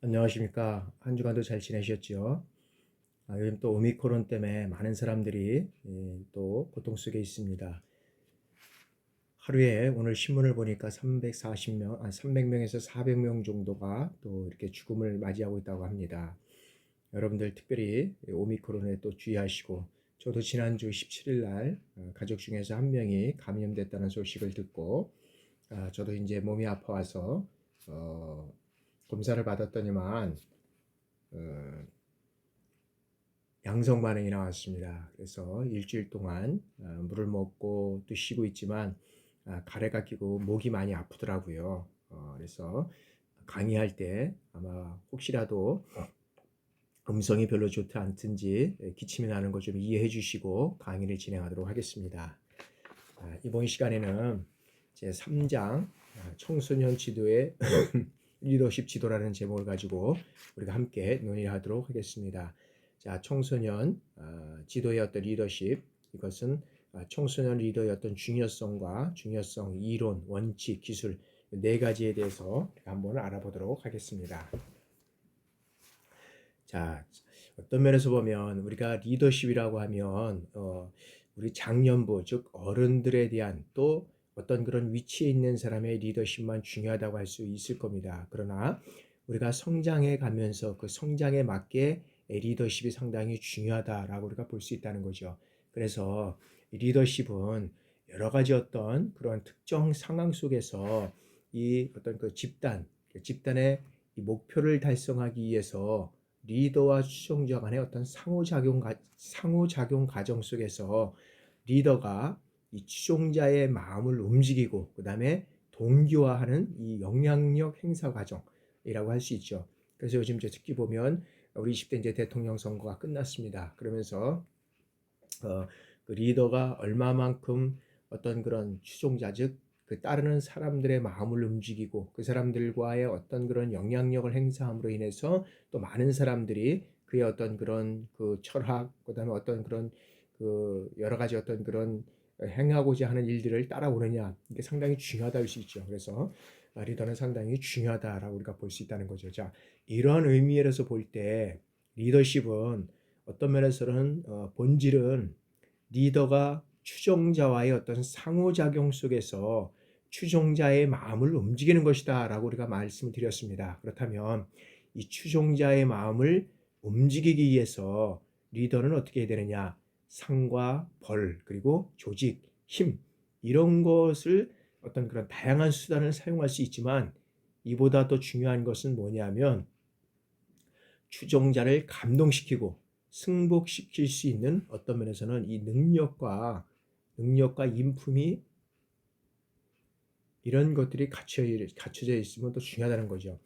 안녕하십니까. 한 주간도 잘 지내셨죠? 요즘 또 오미크론 때문에 많은 사람들이 또 고통 속에 있습니다. 하루에 오늘 신문을 보니까 340명, 300명에서 400명 정도가 또 이렇게 죽음을 맞이하고 있다고 합니다. 여러분들 특별히 오미크론에 또 주의하시고, 저도 지난주 17일 날 가족 중에서 한 명이 감염됐다는 소식을 듣고, 저도 이제 몸이 아파와서 검사를 받았더니만 어, 양성 반응이 나왔습니다. 그래서 일주일 동안 물을 먹고 또 쉬고 있지만 가래가 끼고 목이 많이 아프더라고요. 그래서 강의할 때 아마 혹시라도 음성이 별로 좋지 않든지 기침이 나는 것 좀 이해해 주시고 강의를 진행하도록 하겠습니다. 이번 시간에는 제 3장 청소년 지도의 리더십 지도라는 제목을 가지고 우리가 함께 논의하도록 하겠습니다. 자, 청소년 지도의 어떤 리더십, 이것은 청소년 리더의 어떤 중요성, 이론, 원칙, 기술 네 가지에 대해서 한번 알아보도록 하겠습니다. 자, 어떤 면에서 보면 우리가 리더십이라고 하면 우리 장년부, 즉 어른들에 대한 또 어떤 그런 위치에 있는 사람의 리더십만 중요하다고 할 수 있을 겁니다. 그러나 우리가 성장해 가면서 그 성장에 맞게 리더십이 상당히 중요하다라고 우리가 볼 수 있다는 거죠. 그래서 리더십은 여러 가지 어떤 그런 특정 상황 속에서 이 어떤 그 집단의 이 목표를 달성하기 위해서 리더와 추종자 간의 어떤 상호작용 과정 속에서 리더가 이 추종자의 마음을 움직이고 그 다음에 동기화하는 이 영향력 행사 과정이라고 할 수 있죠. 그래서 요즘 특히 보면 우리 20대 이제 대통령 선거가 끝났습니다. 그러면서 그 리더가 얼마만큼 어떤 그런 추종자 즉 그 따르는 사람들의 마음을 움직이고 그 사람들과의 어떤 그런 영향력을 행사함으로 인해서 또 많은 사람들이 그의 어떤 그런 그 철학 그다음에 어떤 그런 그 여러 가지 어떤 그런 행하고자 하는 일들을 따라오느냐 이게 상당히 중요하다 할 수 있죠. 그래서 리더는 상당히 중요하다라고 우리가 볼 수 있다는 거죠. 자, 이런 의미에서 볼 때 리더십은 어떤 면에서는 본질은 리더가 추종자와의 어떤 상호작용 속에서 추종자의 마음을 움직이는 것이다 라고 우리가 말씀을 드렸습니다. 그렇다면 이 추종자의 마음을 움직이기 위해서 리더는 어떻게 해야 되느냐? 상과 벌, 그리고 조직, 힘 이런 것을 어떤 그런 다양한 수단을 사용할 수 있지만 이보다 더 중요한 것은 뭐냐면 추종자를 감동시키고 승복시킬 수 있는 어떤 면에서는 이 능력과 인품이 이런 것들이 갖춰져 있으면 또 중요하다는 거죠.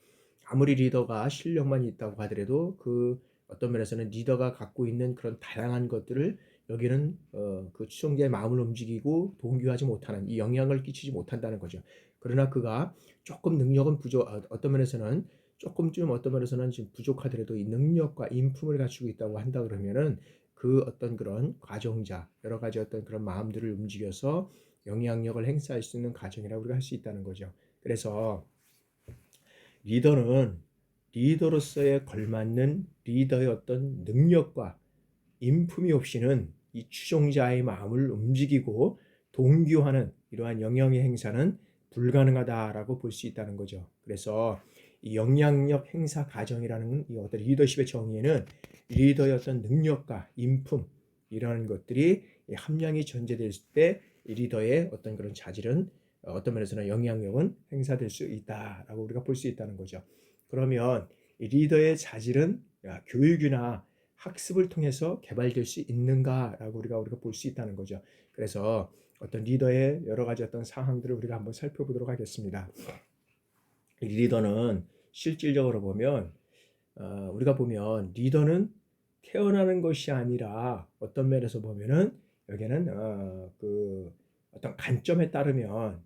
아무리 리더가 실력만 있다고 하더라도 그 어떤 면에서는 리더가 갖고 있는 그런 다양한 것들을 여기는 그 추종자의 마음을 움직이고 동기하지 못하는 이 영향을 끼치지 못한다는 거죠. 그러나 그가 조금 능력은 어떤 면에서는 조금쯤 어떤 면에서는 지금 부족하더라도 이 능력과 인품을 갖추고 있다고 한다 그러면은 그 어떤 그런 과정자 여러 가지 어떤 그런 마음들을 움직여서 영향력을 행사할 수 있는 과정이라고 우리가 할 수 있다는 거죠. 그래서 리더는 리더로서의 걸맞는 리더의 어떤 능력과 인품이 없이는 이 추종자의 마음을 움직이고 동기화하는 이러한 영향의 행사는 불가능하다라고 볼 수 있다는 거죠. 그래서 이 영향력 행사 과정이라는 이 어떤 리더십의 정의에는 리더의 어떤 능력과 인품 이러한 것들이 함량이 전제될 때 리더의 어떤 그런 자질은 어떤 면에서는 영향력은 행사될 수 있다라고 우리가 볼 수 있다는 거죠. 그러면 이 리더의 자질은 교육이나 학습을 통해서 개발될 수 있는가라고 우리가 볼 수 있다는 거죠. 그래서 어떤 리더의 여러 가지 어떤 상황들을 우리가 한번 살펴보도록 하겠습니다. 리더는 실질적으로 보면 우리가 보면 리더는 태어나는 것이 아니라 어떤 면에서 보면은 여기는 그 어떤 관점에 따르면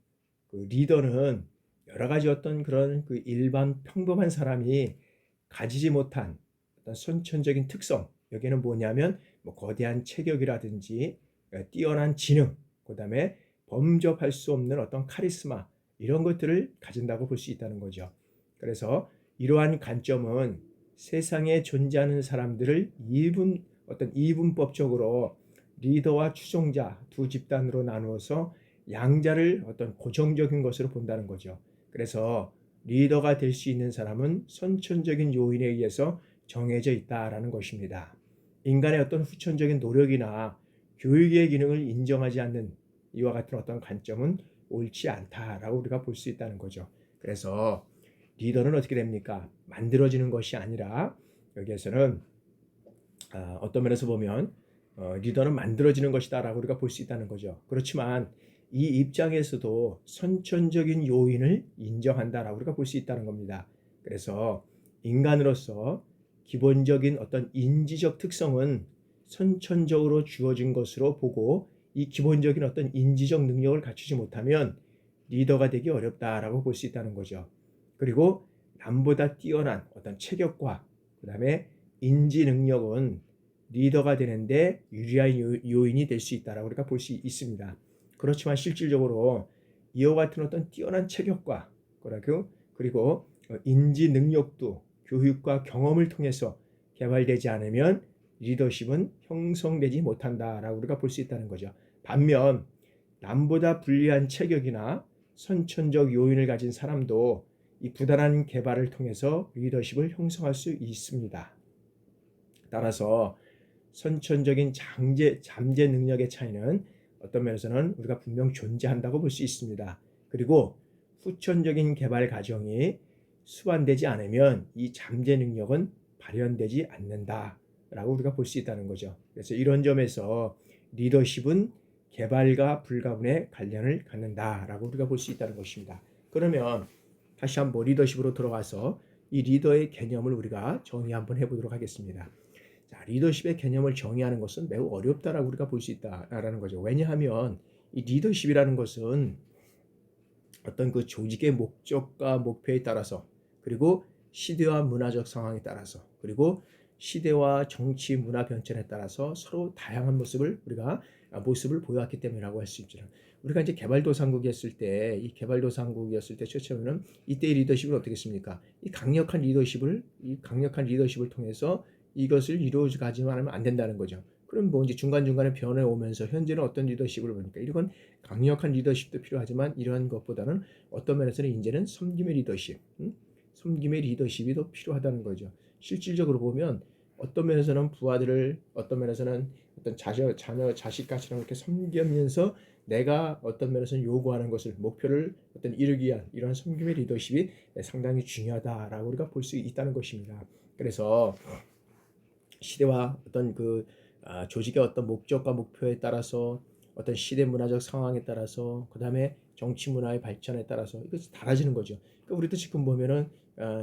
그 리더는 여러 가지 어떤 그런 그 일반 평범한 사람이 가지지 못한 어떤 선천적인 특성 여기는 뭐냐면 뭐 거대한 체격이라든지 뛰어난 지능 그다음에 범접할 수 없는 어떤 카리스마 이런 것들을 가진다고 볼 수 있다는 거죠. 그래서 이러한 관점은 세상에 존재하는 사람들을 이분법적으로 리더와 추종자 두 집단으로 나누어서 양자를 어떤 고정적인 것으로 본다는 거죠. 그래서 리더가 될 수 있는 사람은 선천적인 요인에 의해서 정해져 있다라는 것입니다. 인간의 어떤 후천적인 노력이나 교육의 기능을 인정하지 않는 이와 같은 어떤 관점은 옳지 않다라고 우리가 볼 수 있다는 거죠. 그래서 리더는 어떻게 됩니까? 만들어지는 것이 아니라 여기에서는 어떤 면에서 보면 리더는 만들어지는 것이다라고 우리가 볼 수 있다는 거죠. 그렇지만 이 입장에서도 선천적인 요인을 인정한다라고 우리가 볼 수 있다는 겁니다. 그래서 인간으로서 기본적인 어떤 인지적 특성은 선천적으로 주어진 것으로 보고 이 기본적인 어떤 인지적 능력을 갖추지 못하면 리더가 되기 어렵다라고 볼 수 있다는 거죠. 그리고 남보다 뛰어난 어떤 체격과 그 다음에 인지 능력은 리더가 되는데 유리한 요인이 될 수 있다라고 우리가 볼 수 있습니다. 그렇지만 실질적으로 이와 같은 어떤 뛰어난 체격과 그리고 인지 능력도 교육과 경험을 통해서 개발되지 않으면 리더십은 형성되지 못한다라고 우리가 볼 수 있다는 거죠. 반면 남보다 불리한 체격이나 선천적 요인을 가진 사람도 이 부단한 개발을 통해서 리더십을 형성할 수 있습니다. 따라서 선천적인 잠재 능력의 차이는 어떤 면에서는 우리가 분명 존재한다고 볼 수 있습니다. 그리고 후천적인 개발 과정이 수반되지 않으면 이 잠재 능력은 발현되지 않는다라고 우리가 볼 수 있다는 거죠. 그래서 이런 점에서 리더십은 개발과 불가분의 관련을 갖는다라고 우리가 볼 수 있다는 것입니다. 그러면 다시 한번 리더십으로 들어가서 이 리더의 개념을 우리가 정의 한번 해보도록 하겠습니다. 자, 리더십의 개념을 정의하는 것은 매우 어렵다라고 우리가 볼 수 있다라는 거죠. 왜냐하면 이 리더십이라는 것은 어떤 그 조직의 목적과 목표에 따라서 그리고 시대와 문화적 상황에 따라서 그리고 시대와 정치 문화 변천에 따라서 서로 다양한 모습을 보여왔기 때문이라고 할 수 있죠. 우리가 이제 개발도상국이었을 때 최초에는 이때의 리더십은 어떻게 했습니까? 이 강력한 리더십을 통해서 이것을 이루어가지만 하면 안 된다는 거죠. 그럼 뭐 이제 중간중간에 변해 오면서 현재는 어떤 리더십을 보니까 이건 강력한 리더십도 필요하지만 이러한 것보다는 어떤 면에서는 이제는 섬김의 리더십이 더 필요하다는 거죠. 실질적으로 보면 어떤 면에서는 부하들을 어떤 면에서는 어떤 자녀 자식까지랑 이렇게 섬기면서 내가 어떤 면에서는 요구하는 것을 목표를 어떤 이루기 위한 이런 섬김의 리더십이 상당히 중요하다라고 우리가 볼 수 있다는 것입니다. 그래서 시대와 어떤 조직의 어떤 목적과 목표에 따라서 어떤 시대 문화적 상황에 따라서 그 다음에 정치 문화의 발전에 따라서 이것이 달라지는 거죠. 그러니까 우리도 지금 보면은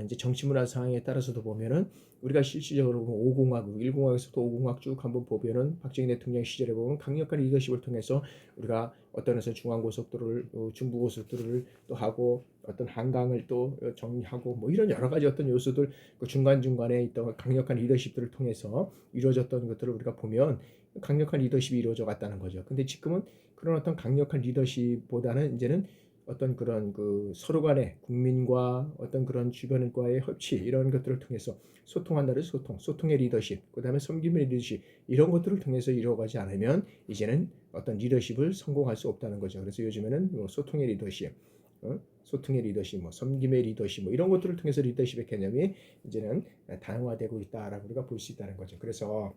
이제 정치 문화 상황에 따라서도 보면은 우리가 실질적으로 5공화국, 1공화국에서도 5공화국 쭉 한번 보면은 박정희 대통령 시절에 보면 강력한 리더십을 통해서 우리가 어떤 에서 중앙고속도로를 중부고속도로를 또 하고 어떤 한강을 또 정리하고 뭐 이런 여러 가지 어떤 요소들 중간중간에 있던 강력한 리더십들을 통해서 이루어졌던 것들을 우리가 보면 강력한 리더십이 이루어져 갔다는 거죠. 근데 지금은 그런 어떤 강력한 리더십보다는 이제는 어떤 그런 서로 간의 국민과 어떤 그런 주변과의 협치 이런 것들을 통해서 소통한다는 소통의 리더십, 그다음에 섬김의 리더십 이런 것들을 통해서 이루어가지 않으면 이제는 어떤 리더십을 성공할 수 없다는 거죠. 그래서 요즘에는 뭐 소통의 리더십, 섬김의 리더십 이런 것들을 통해서 리더십의 개념이 이제는 다양화되고 있다라고 우리가 볼 수 있다는 거죠. 그래서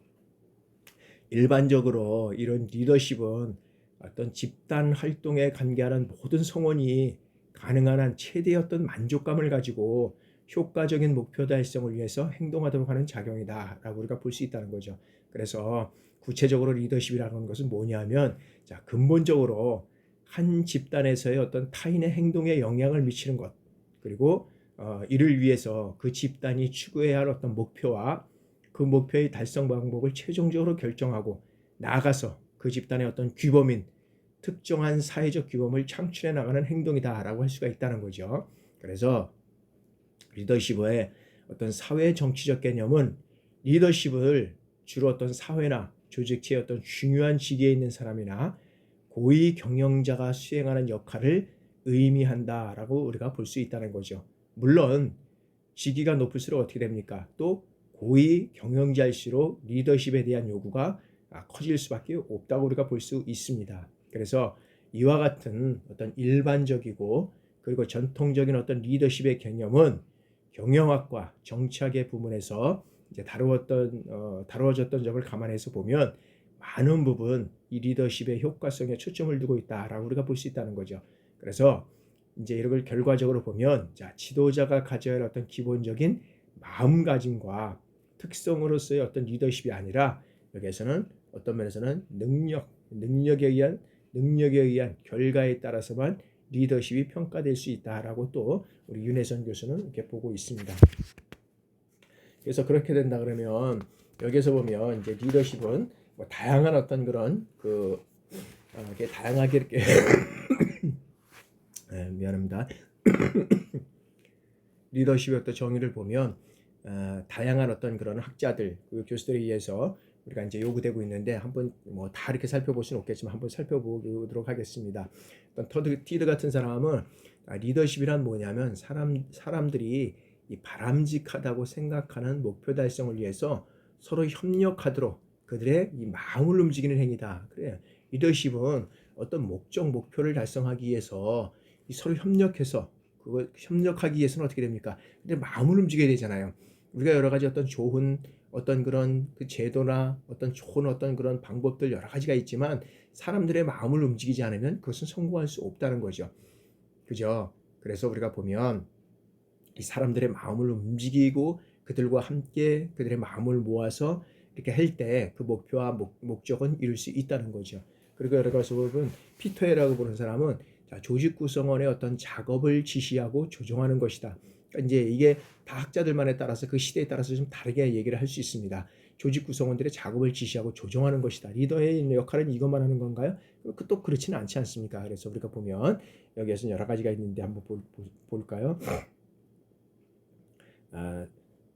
일반적으로 이런 리더십은 어떤 집단 활동에 관계하는 모든 성원이 가능한 한 최대의 어떤 만족감을 가지고 효과적인 목표 달성을 위해서 행동하도록 하는 작용이다라고 우리가 볼 수 있다는 거죠. 그래서 구체적으로 리더십이라는 것은 뭐냐면 근본적으로 한 집단에서의 어떤 타인의 행동에 영향을 미치는 것 그리고 이를 위해서 그 집단이 추구해야 할 어떤 목표와 그 목표의 달성 방법을 최종적으로 결정하고 나아가서 그 집단의 어떤 규범인 특정한 사회적 규범을 창출해 나가는 행동이다라고 할 수가 있다는 거죠. 그래서 리더십의 어떤 사회 정치적 개념은 리더십을 주로 어떤 사회나 조직체의 어떤 중요한 직위에 있는 사람이나 고위 경영자가 수행하는 역할을 의미한다라고 우리가 볼 수 있다는 거죠. 물론 직위가 높을수록 어떻게 됩니까? 또 고위 경영자일수록 리더십에 대한 요구가 커질 수밖에 없다고 우리가 볼 수 있습니다. 그래서 이와 같은 어떤 일반적이고 그리고 전통적인 어떤 리더십의 개념은 경영학과 정치학의 부문에서 이제 다루어졌던 점을 감안해서 보면 많은 부분 이 리더십의 효과성에 초점을 두고 있다라고 우리가 볼 수 있다는 거죠. 그래서 이제 이걸 결과적으로 보면 지도자가 가져야 할 어떤 기본적인 마음가짐과 특성으로서의 어떤 리더십이 아니라 여기에서는 어떤 면에서는 능력에 의한 결과에 따라서만 리더십이 평가될 수 있다라고 또 우리 윤혜선 교수는 이렇게 보고 있습니다. 그래서 그렇게 된다 그러면 여기서 보면 이제 리더십은 뭐 다양한 어떤 그런 이렇게 다양하게 이렇게 미안합니다. 리더십의 어떤 정의를 보면 다양한 어떤 그런 학자들, 교수들에 의해서 우리가 이제 요구되고 있는데 한번 뭐 다 이렇게 살펴볼 수는 없겠지만 한번 살펴보도록 하겠습니다. 티드 같은 사람은 리더십이란 뭐냐면 사람들이 이 바람직하다고 생각하는 목표 달성을 위해서 서로 협력하도록 그들의 이 마음을 움직이는 행위다. 그래. 리더십은 어떤 목표를 달성하기 위해서 서로 협력해서 그걸 협력하기 위해서는 어떻게 됩니까? 근데 마음을 움직여야 되잖아요. 우리가 여러 가지 어떤 좋은 어떤 그런 그 제도나 어떤 좋은 어떤 그런 방법들 여러 가지가 있지만 사람들의 마음을 움직이지 않으면 그것은 성공할 수 없다는 거죠. 그죠? 그래서 우리가 보면 이 사람들의 마음을 움직이고 그들과 함께 그들의 마음을 모아서 이렇게 할 때 그 목표와 목적은 이룰 수 있다는 거죠. 그리고 여러 가지 보면 피터라고 보는 사람은 조직 구성원의 어떤 작업을 지시하고 조정하는 것이다. 그러니까 이제 이게 다 학자들만에 따라서 그 시대에 따라서 좀 다르게 얘기를 할 수 있습니다. 조직 구성원들의 작업을 지시하고 조정하는 것이다. 리더의 역할은 이것만 하는 건가요? 또 그렇지는 않지 않습니까? 그래서 우리가 보면 여기에서 여러 가지가 있는데 한번 볼까요?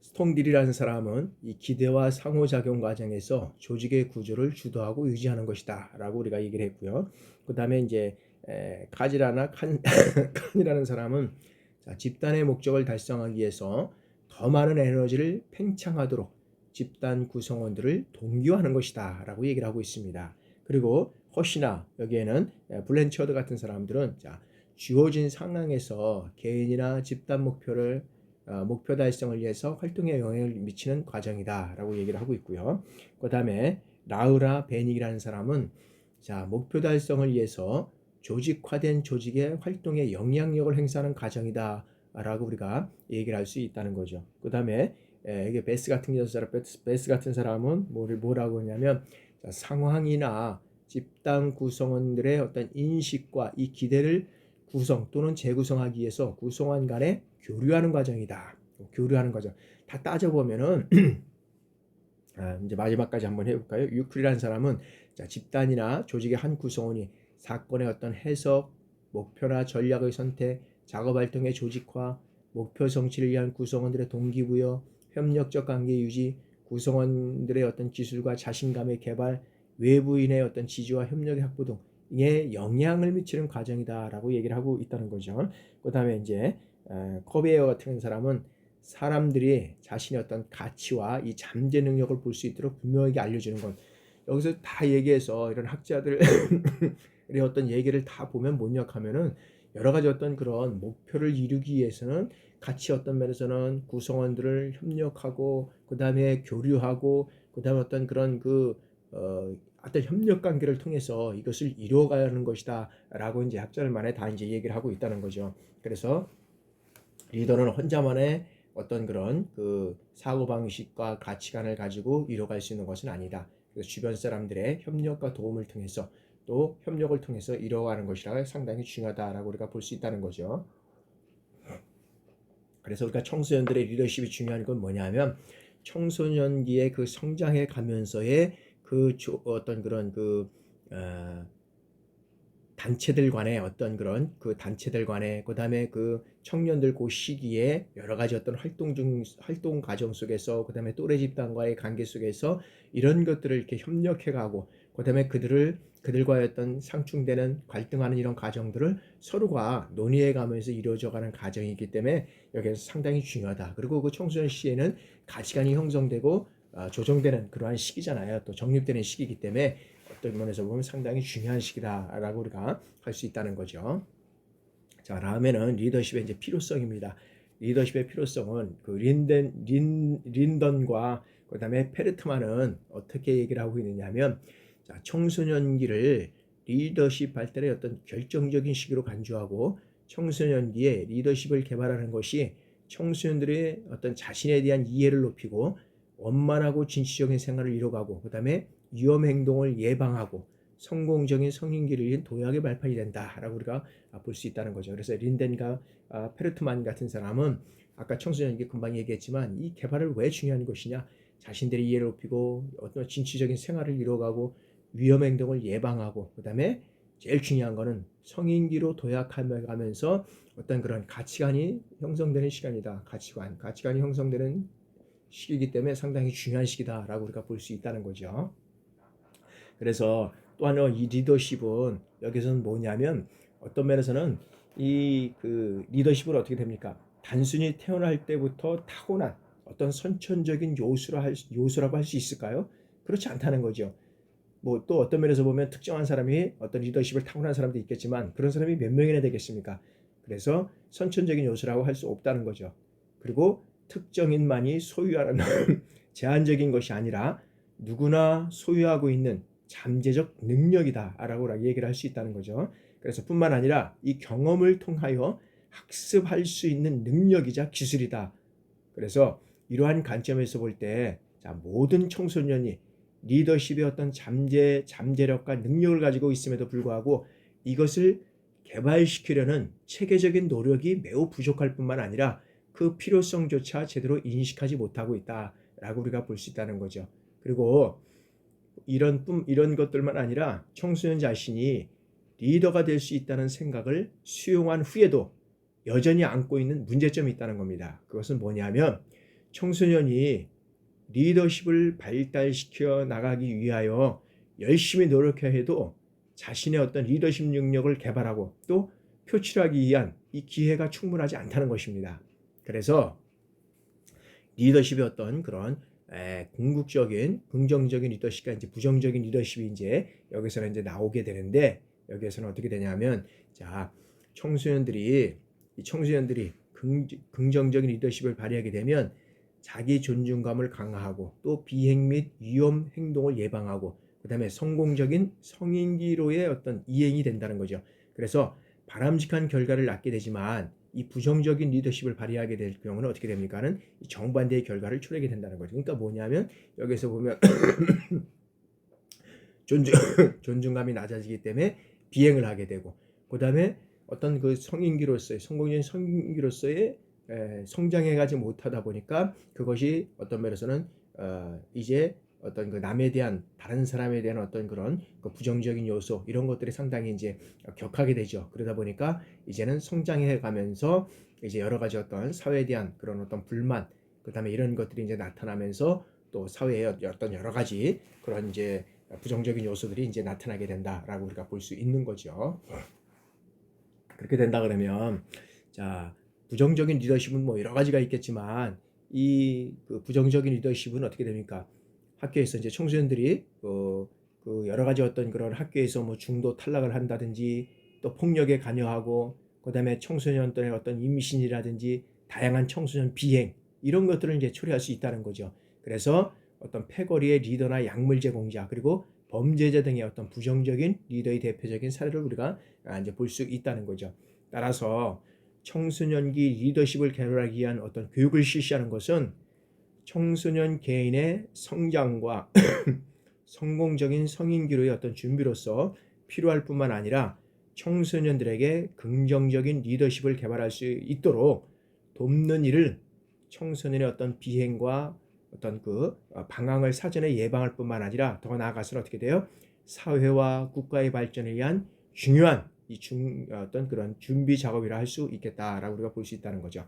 스통딜이라는 사람은 이 기대와 상호작용 과정에서 조직의 구조를 주도하고 유지하는 것이다 라고 우리가 얘기를 했고요. 그 다음에 이제 칸이라는 사람은 집단의 목적을 달성하기 위해서 더 많은 에너지를 팽창하도록 집단 구성원들을 동기화하는 것이다 라고 얘기를 하고 있습니다. 그리고 허시나 여기에는 블렌처드 같은 사람들은 주어진 상황에서 개인이나 집단 목표 달성을 위해서 활동에 영향을 미치는 과정이다 라고 얘기를 하고 있고요. 그 다음에 라우라 베닉이라는 사람은 목표 달성을 위해서 조직화된 조직의 활동에 영향력을 행사하는 과정이다 라고 우리가 얘기를 할 수 있다는 거죠. 그 다음에 이게 베스 같은 사람은 뭐라고 하냐면 상황이나 집단 구성원들의 어떤 인식과 이 기대를 구성 또는 재구성하기 위해서 구성원 간에 교류하는 과정이다. 교류하는 과정. 다 따져보면은 이제 마지막까지 한번 해볼까요? 유클이라는 사람은 집단이나 조직의 한 구성원이 사건의 어떤 해석, 목표나 전략의 선택, 작업 활동의 조직화, 목표 성취를 위한 구성원들의 동기부여, 협력적 관계 유지, 구성원들의 어떤 기술과 자신감의 개발, 외부인의 어떤 지지와 협력의 확보 등에 영향을 미치는 과정이다라고 얘기를 하고 있다는 거죠. 그 다음에 이제 커베어 같은 사람은 사람들이 자신의 어떤 가치와 이 잠재 능력을 볼 수 있도록 분명하게 알려주는 것. 여기서 다 얘기해서 이런 학자들의 어떤 얘기를 다 보면 뭔역하면은 여러 가지 어떤 그런 목표를 이루기 위해서는 같이 어떤 면에서는 구성원들을 협력하고 그 다음에 교류하고 그 다음에 어떤 그런 어떤 협력 관계를 통해서 이것을 이루어가야 하는 것이다 라고 이제 학자들만에 다 이제 얘기를 하고 있다는 거죠. 그래서 리더는 혼자만의 어떤 그런 사고방식과 가치관을 가지고 이뤄갈 수 있는 것은 아니다. 그래서 주변 사람들의 협력과 도움을 통해서 또 협력을 통해서 이뤄가는 것이라 상당히 중요하다라고 우리가 볼 수 있다는 거죠. 그래서 우리가 청소년들의 리더십이 중요한 건 뭐냐면 청소년기의 그 성장해 가면서의 어떤 그런 단체들 간의 어떤 그런 단체들 간의 그다음에 청년들 시기에 여러 가지 어떤 활동 과정 속에서 그다음에 또래 집단과의 관계 속에서 이런 것들을 이렇게 협력해 가고 그다음에 그들과의 어떤 상충되는 갈등하는 이런 과정들을 서로가 논의해 가면서 이루어져가는 과정이기 때문에 여기에서 상당히 중요하다. 그리고 그 청소년 시에는 가치관이 형성되고 조정되는 그러한 시기잖아요. 또 정립되는 시기이기 때문에 어떤 면에서 보면 상당히 중요한 시기다라고 우리가 할 수 있다는 거죠. 자, 다음에는 리더십의 이제 필요성입니다. 리더십의 필요성은 그 린던과 그다음에 페르트만은 어떻게 얘기를 하고 있느냐면, 자, 청소년기를 리더십 발달의 어떤 결정적인 시기로 간주하고 청소년기에 리더십을 개발하는 것이 청소년들의 어떤 자신에 대한 이해를 높이고 원만하고 진취적인 생활을 이뤄가고 그다음에 위험 행동을 예방하고 성공적인 성인기를 위한 도약의 발판이 된다라고 우리가 볼 수 있다는 거죠. 그래서 린덴과 페르트만 같은 사람은 아까 청소년기 금방 얘기했지만 이 개발을 왜 중요한 것이냐, 자신들의 이해를 높이고 어떤 진취적인 생활을 이뤄가고 위험 행동을 예방하고 그다음에 제일 중요한 거는 성인기로 도약하면서 어떤 그런 가치관이 형성되는 시간이다. 가치관이 형성되는 시기이기 때문에 상당히 중요한 시기다라고 우리가 볼 수 있다는 거죠. 그래서 또 하나 이 리더십은 여기서는 뭐냐면 어떤 면에서는 이 그 리더십은 어떻게 됩니까? 단순히 태어날 때부터 타고난 어떤 선천적인 요소라고 할 수 있을까요? 그렇지 않다는 거죠. 뭐 또 어떤 면에서 보면 특정한 사람이 어떤 리더십을 타고난 사람도 있겠지만 그런 사람이 몇 명이나 되겠습니까? 그래서 선천적인 요소라고 할 수 없다는 거죠. 그리고 특정인만이 소유하는 제한적인 것이 아니라 누구나 소유하고 있는 잠재적 능력이다라고 얘기를 할 수 있다는 거죠. 그래서 뿐만 아니라 이 경험을 통하여 학습할 수 있는 능력이자 기술이다. 그래서 이러한 관점에서 볼 때 모든 청소년이 리더십의 어떤 잠재력과 능력을 가지고 있음에도 불구하고 이것을 개발시키려는 체계적인 노력이 매우 부족할 뿐만 아니라 그 필요성조차 제대로 인식하지 못하고 있다라고 우리가 볼 수 있다는 거죠. 그리고 이런 것들만 아니라 청소년 자신이 리더가 될 수 있다는 생각을 수용한 후에도 여전히 안고 있는 문제점이 있다는 겁니다. 그것은 뭐냐면 청소년이 리더십을 발달시켜 나가기 위하여 열심히 노력해야 해도 자신의 어떤 리더십 능력을 개발하고 또 표출하기 위한 이 기회가 충분하지 않다는 것입니다. 그래서 리더십의 어떤 그런 궁극적인 긍정적인 리더십과 이제 부정적인 리더십이 이제 여기서는 이제 나오게 되는데, 여기에서는 어떻게 되냐면, 자, 청소년들이 긍정적인 리더십을 발휘하게 되면 자기 존중감을 강화하고 또 비행 및 위험 행동을 예방하고 그다음에 성공적인 성인기로의 어떤 이행이 된다는 거죠. 그래서 바람직한 결과를 낳게 되지만 이 부정적인 리더십을 발휘하게 될 경우는 어떻게 됩니까는 정반대의 결과를 초래하게 된다는 거죠. 그러니까 뭐냐면 여기서 보면 존중감이 낮아지기 때문에 비행을 하게 되고 그다음에 어떤 그 성공적인 성인기로서의 성장해가지 못하다 보니까 그것이 어떤 면에서는 이제 어떤 그 남에 대한 다른 사람에 대한 어떤 그런 그 부정적인 요소 이런 것들이 상당히 이제 격하게 되죠. 그러다 보니까 이제는 성장해 가면서 이제 여러 가지 어떤 사회에 대한 그런 어떤 불만 그다음에 이런 것들이 이제 나타나면서 또 사회의 어떤 여러 가지 그런 이제 부정적인 요소들이 이제 나타나게 된다라고 우리가 볼 수 있는 거죠. 그렇게 된다 그러면 자, 부정적인 리더십은 뭐 여러 가지가 있겠지만 이 그 부정적인 리더십은 어떻게 됩니까? 학교에서 이제 청소년들이 그 여러 가지 어떤 그런 학교에서 뭐 중도 탈락을 한다든지 또 폭력에 관여하고 그다음에 청소년들의 어떤 임신이라든지 다양한 청소년 비행 이런 것들을 이제 초래할 수 있다는 거죠. 그래서 어떤 패거리의 리더나 약물 제공자 그리고 범죄자 등의 어떤 부정적인 리더의 대표적인 사례를 우리가 이제 볼 수 있다는 거죠. 따라서 청소년기 리더십을 개발하기 위한 어떤 교육을 실시하는 것은 청소년 개인의 성장과 성공적인 성인기로의 어떤 준비로서 필요할 뿐만 아니라 청소년들에게 긍정적인 리더십을 개발할 수 있도록 돕는 일을 청소년의 어떤 비행과 어떤 그 방황을 사전에 예방할 뿐만 아니라 더 나아가서는 어떻게 돼요? 사회와 국가의 발전을 위한 중요한 어떤 그런 준비 작업이라 할 수 있겠다라고 우리가 볼 수 있다는 거죠.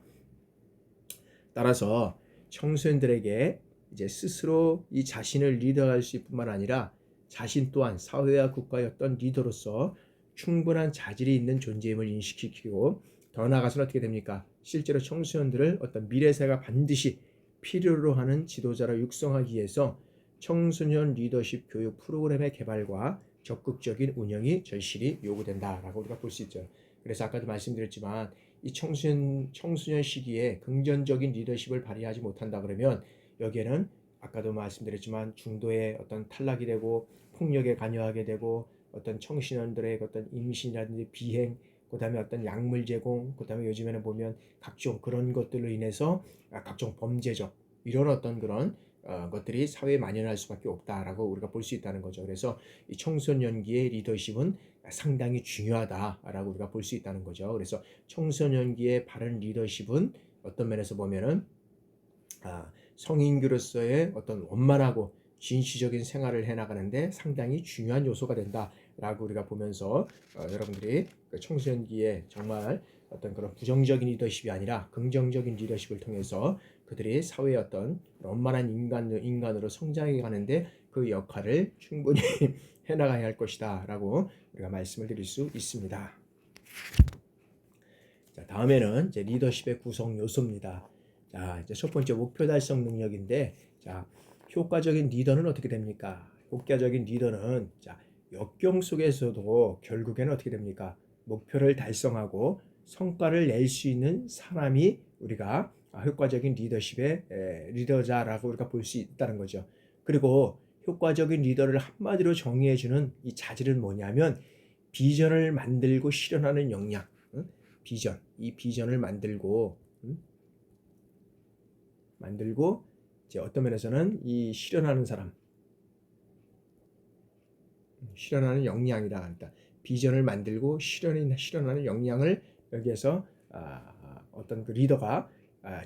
따라서 청소년들에게 이제 스스로 이 자신을 리더할 수 있을 뿐만 아니라 자신 또한 사회와 국가의 어떤 리더로서 충분한 자질이 있는 존재임을 인식시키고 더 나아가서는 어떻게 됩니까? 실제로 청소년들을 어떤 미래세가 반드시 필요로 하는 지도자로 육성하기 위해서 청소년 리더십 교육 프로그램의 개발과 적극적인 운영이 절실히 요구된다라고 우리가 볼 수 있죠. 그래서 아까도 말씀드렸지만 이 청소년 시기에 긍정적인 리더십을 발휘하지 못한다 그러면 여기에는 아까도 말씀드렸지만 중도의 어떤 탈락이 되고 폭력에 관여하게 되고 어떤 청소년들의 어떤 임신이라든지 비행, 그다음에 어떤 약물 제공, 그다음에 요즘에는 보면 각종 그런 것들로 인해서 각종 범죄적 이런 어떤 그런 것들이 사회에 만연할 수밖에 없다라고 우리가 볼 수 있다는 거죠. 그래서 이 청소년기의 리더십은 상당히 중요하다라고 우리가 볼 수 있다는 거죠. 그래서 청소년기의 바른 리더십은 어떤 면에서 보면은 성인교로서의 어떤 원만하고 진취적인 생활을 해나가는데 상당히 중요한 요소가 된다라고 우리가 보면서 여러분들이 그 청소년기에 정말 어떤 그런 부정적인 리더십이 아니라 긍정적인 리더십을 통해서 그들이 사회의 어떤 원만한 인간으로 성장해 가는데 그 역할을 충분히 해나가야 할 것이다라고 우리가 말씀을 드릴 수 있습니다. 자, 다음에는 이제 리더십의 구성 요소입니다. 자, 이제 첫 번째 목표 달성 능력인데, 자, 효과적인 리더는 어떻게 됩니까? 효과적인 리더는 자, 역경 속에서도 결국에는 어떻게 됩니까? 목표를 달성하고 성과를 낼 수 있는 사람이 우리가 효과적인 리더십의 리더자라고 우리가 볼 수 있다는 거죠. 그리고 효과적인 리더를 한마디로 정의해주는 이 자질은 뭐냐면 비전을 만들고 실현하는 역량. 비전, 이 비전을 만들고 이제 어떤 면에서는 이 실현하는 사람, 실현하는 역량이라 한다. 비전을 만들고 실현하는 역량을 여기에서 어떤 그 리더가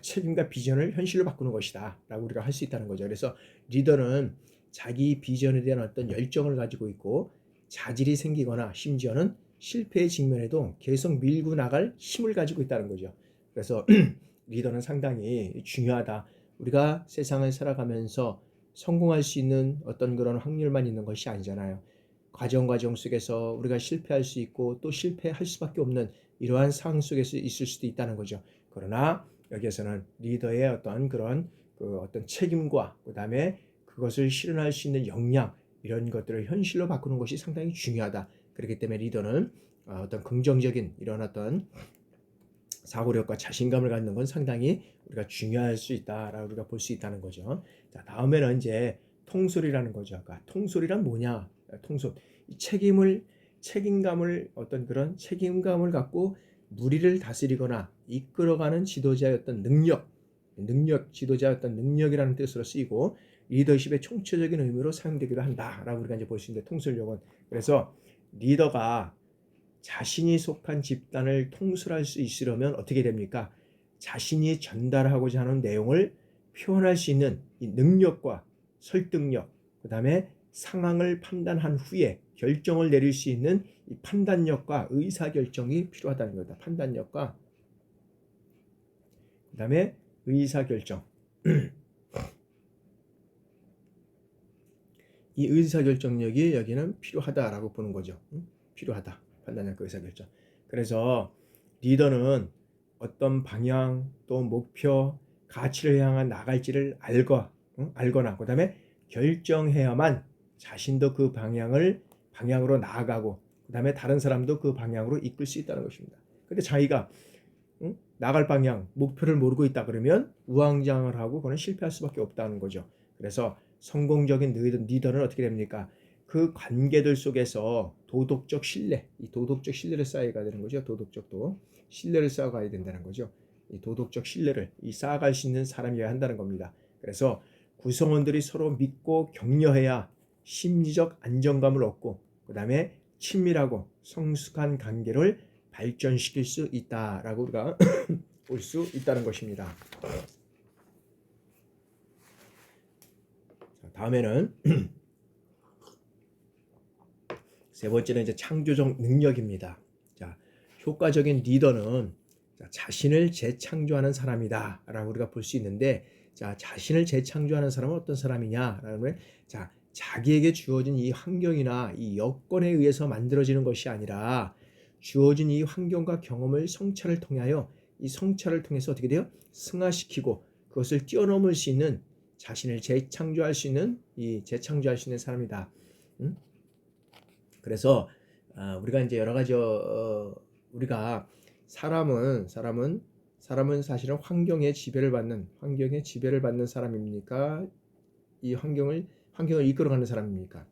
책임과 비전을 현실로 바꾸는 것이다라고 우리가 할 수 있다는 거죠. 그래서 리더는 자기 비전에 대한 어떤 열정을 가지고 있고 자질이 생기거나 심지어는 실패에 직면해도 계속 밀고 나갈 힘을 가지고 있다는 거죠. 그래서 리더는 상당히 중요하다. 우리가 세상을 살아가면서 성공할 수 있는 어떤 그런 확률만 있는 것이 아니잖아요. 과정 속에서 우리가 실패할 수 있고 또 실패할 수밖에 없는 이러한 상황 속에서 있을 수도 있다는 거죠. 그러나 여기에서는 리더의 어떤 그런 어떤 책임과 그다음에 그것을 실현할 수 있는 역량 이런 것들을 현실로 바꾸는 것이 상당히 중요하다. 그렇기 때문에 리더는 어떤 긍정적인 이런 어떤 사고력과 자신감을 갖는 건 상당히 우리가 중요할 수 있다라고 우리가 볼 수 있다는 거죠. 자, 다음에는 이제 통솔이라는 거죠. 그러니까 통솔이란 뭐냐? 통솔. 이 책임감을 어떤 그런 책임감을 갖고 무리를 다스리거나 이끌어가는 지도자의 어떤 지도자의 어떤 능력이라는 뜻으로 쓰이고 리더십의 총체적인 의미로 사용되기도 한다라고 우리가 이제 볼 수 있는데 통솔력은 그래서 리더가 자신이 속한 집단을 통솔할 수 있으려면 어떻게 됩니까? 자신이 전달하고자 하는 내용을 표현할 수 있는 이 능력과 설득력, 그 다음에 상황을 판단한 후에 결정을 내릴 수 있는 이 판단력과 의사결정이 필요하다는 거다. 판단력과 그 다음에 의사결정. 이 의사결정력이 여기는 필요하다라고 보는 거죠. 필요하다. 판단력, 의사결정. 그래서 리더는 어떤 방향 또 목표, 가치를 향한 나갈지를 알거나 그 다음에 결정해야만 자신도 그 방향으로 나아가고 그 다음에 다른 사람도 그 방향으로 이끌 수 있다는 것입니다. 근데 자기가 나갈 방향, 목표를 모르고 있다 그러면 우왕좌왕을 하고 그건 실패할 수밖에 없다는 거죠. 그래서 성공적인 리더는 어떻게 됩니까? 그 관계들 속에서 도덕적 신뢰를 쌓아가야 되는 거죠. 도덕적도 신뢰를 쌓아가야 된다는 거죠. 이 도덕적 신뢰를 쌓아갈 수 있는 사람이어야 한다는 겁니다. 그래서 구성원들이 서로 믿고 격려해야 심리적 안정감을 얻고 그 다음에 친밀하고 성숙한 관계를 발전시킬 수 있다라고 우리가 볼 수 있다는 것입니다. 자, 다음에는 세 번째는 이제 창조적 능력입니다. 자, 효과적인 리더는 자신을 재창조하는 사람이다라고 우리가 볼 수 있는데, 자, 자신을 재창조하는 사람은 어떤 사람이냐라는 자, 자기에게 주어진 이 환경이나 이 여건에 의해서 만들어지는 것이 아니라 주어진 이 환경과 경험을 성찰을 통하여 이 성찰을 통해서 어떻게 돼요? 승화시키고 그것을 뛰어넘을 수 있는 자신을 재창조할 수 있는 사람이다. 응? 그래서 우리가 이제 여러 가지 우리가 사람은 사실은 환경에 지배를 받는 사람입니까? 이 환경을 이끌어가는 사람입니까?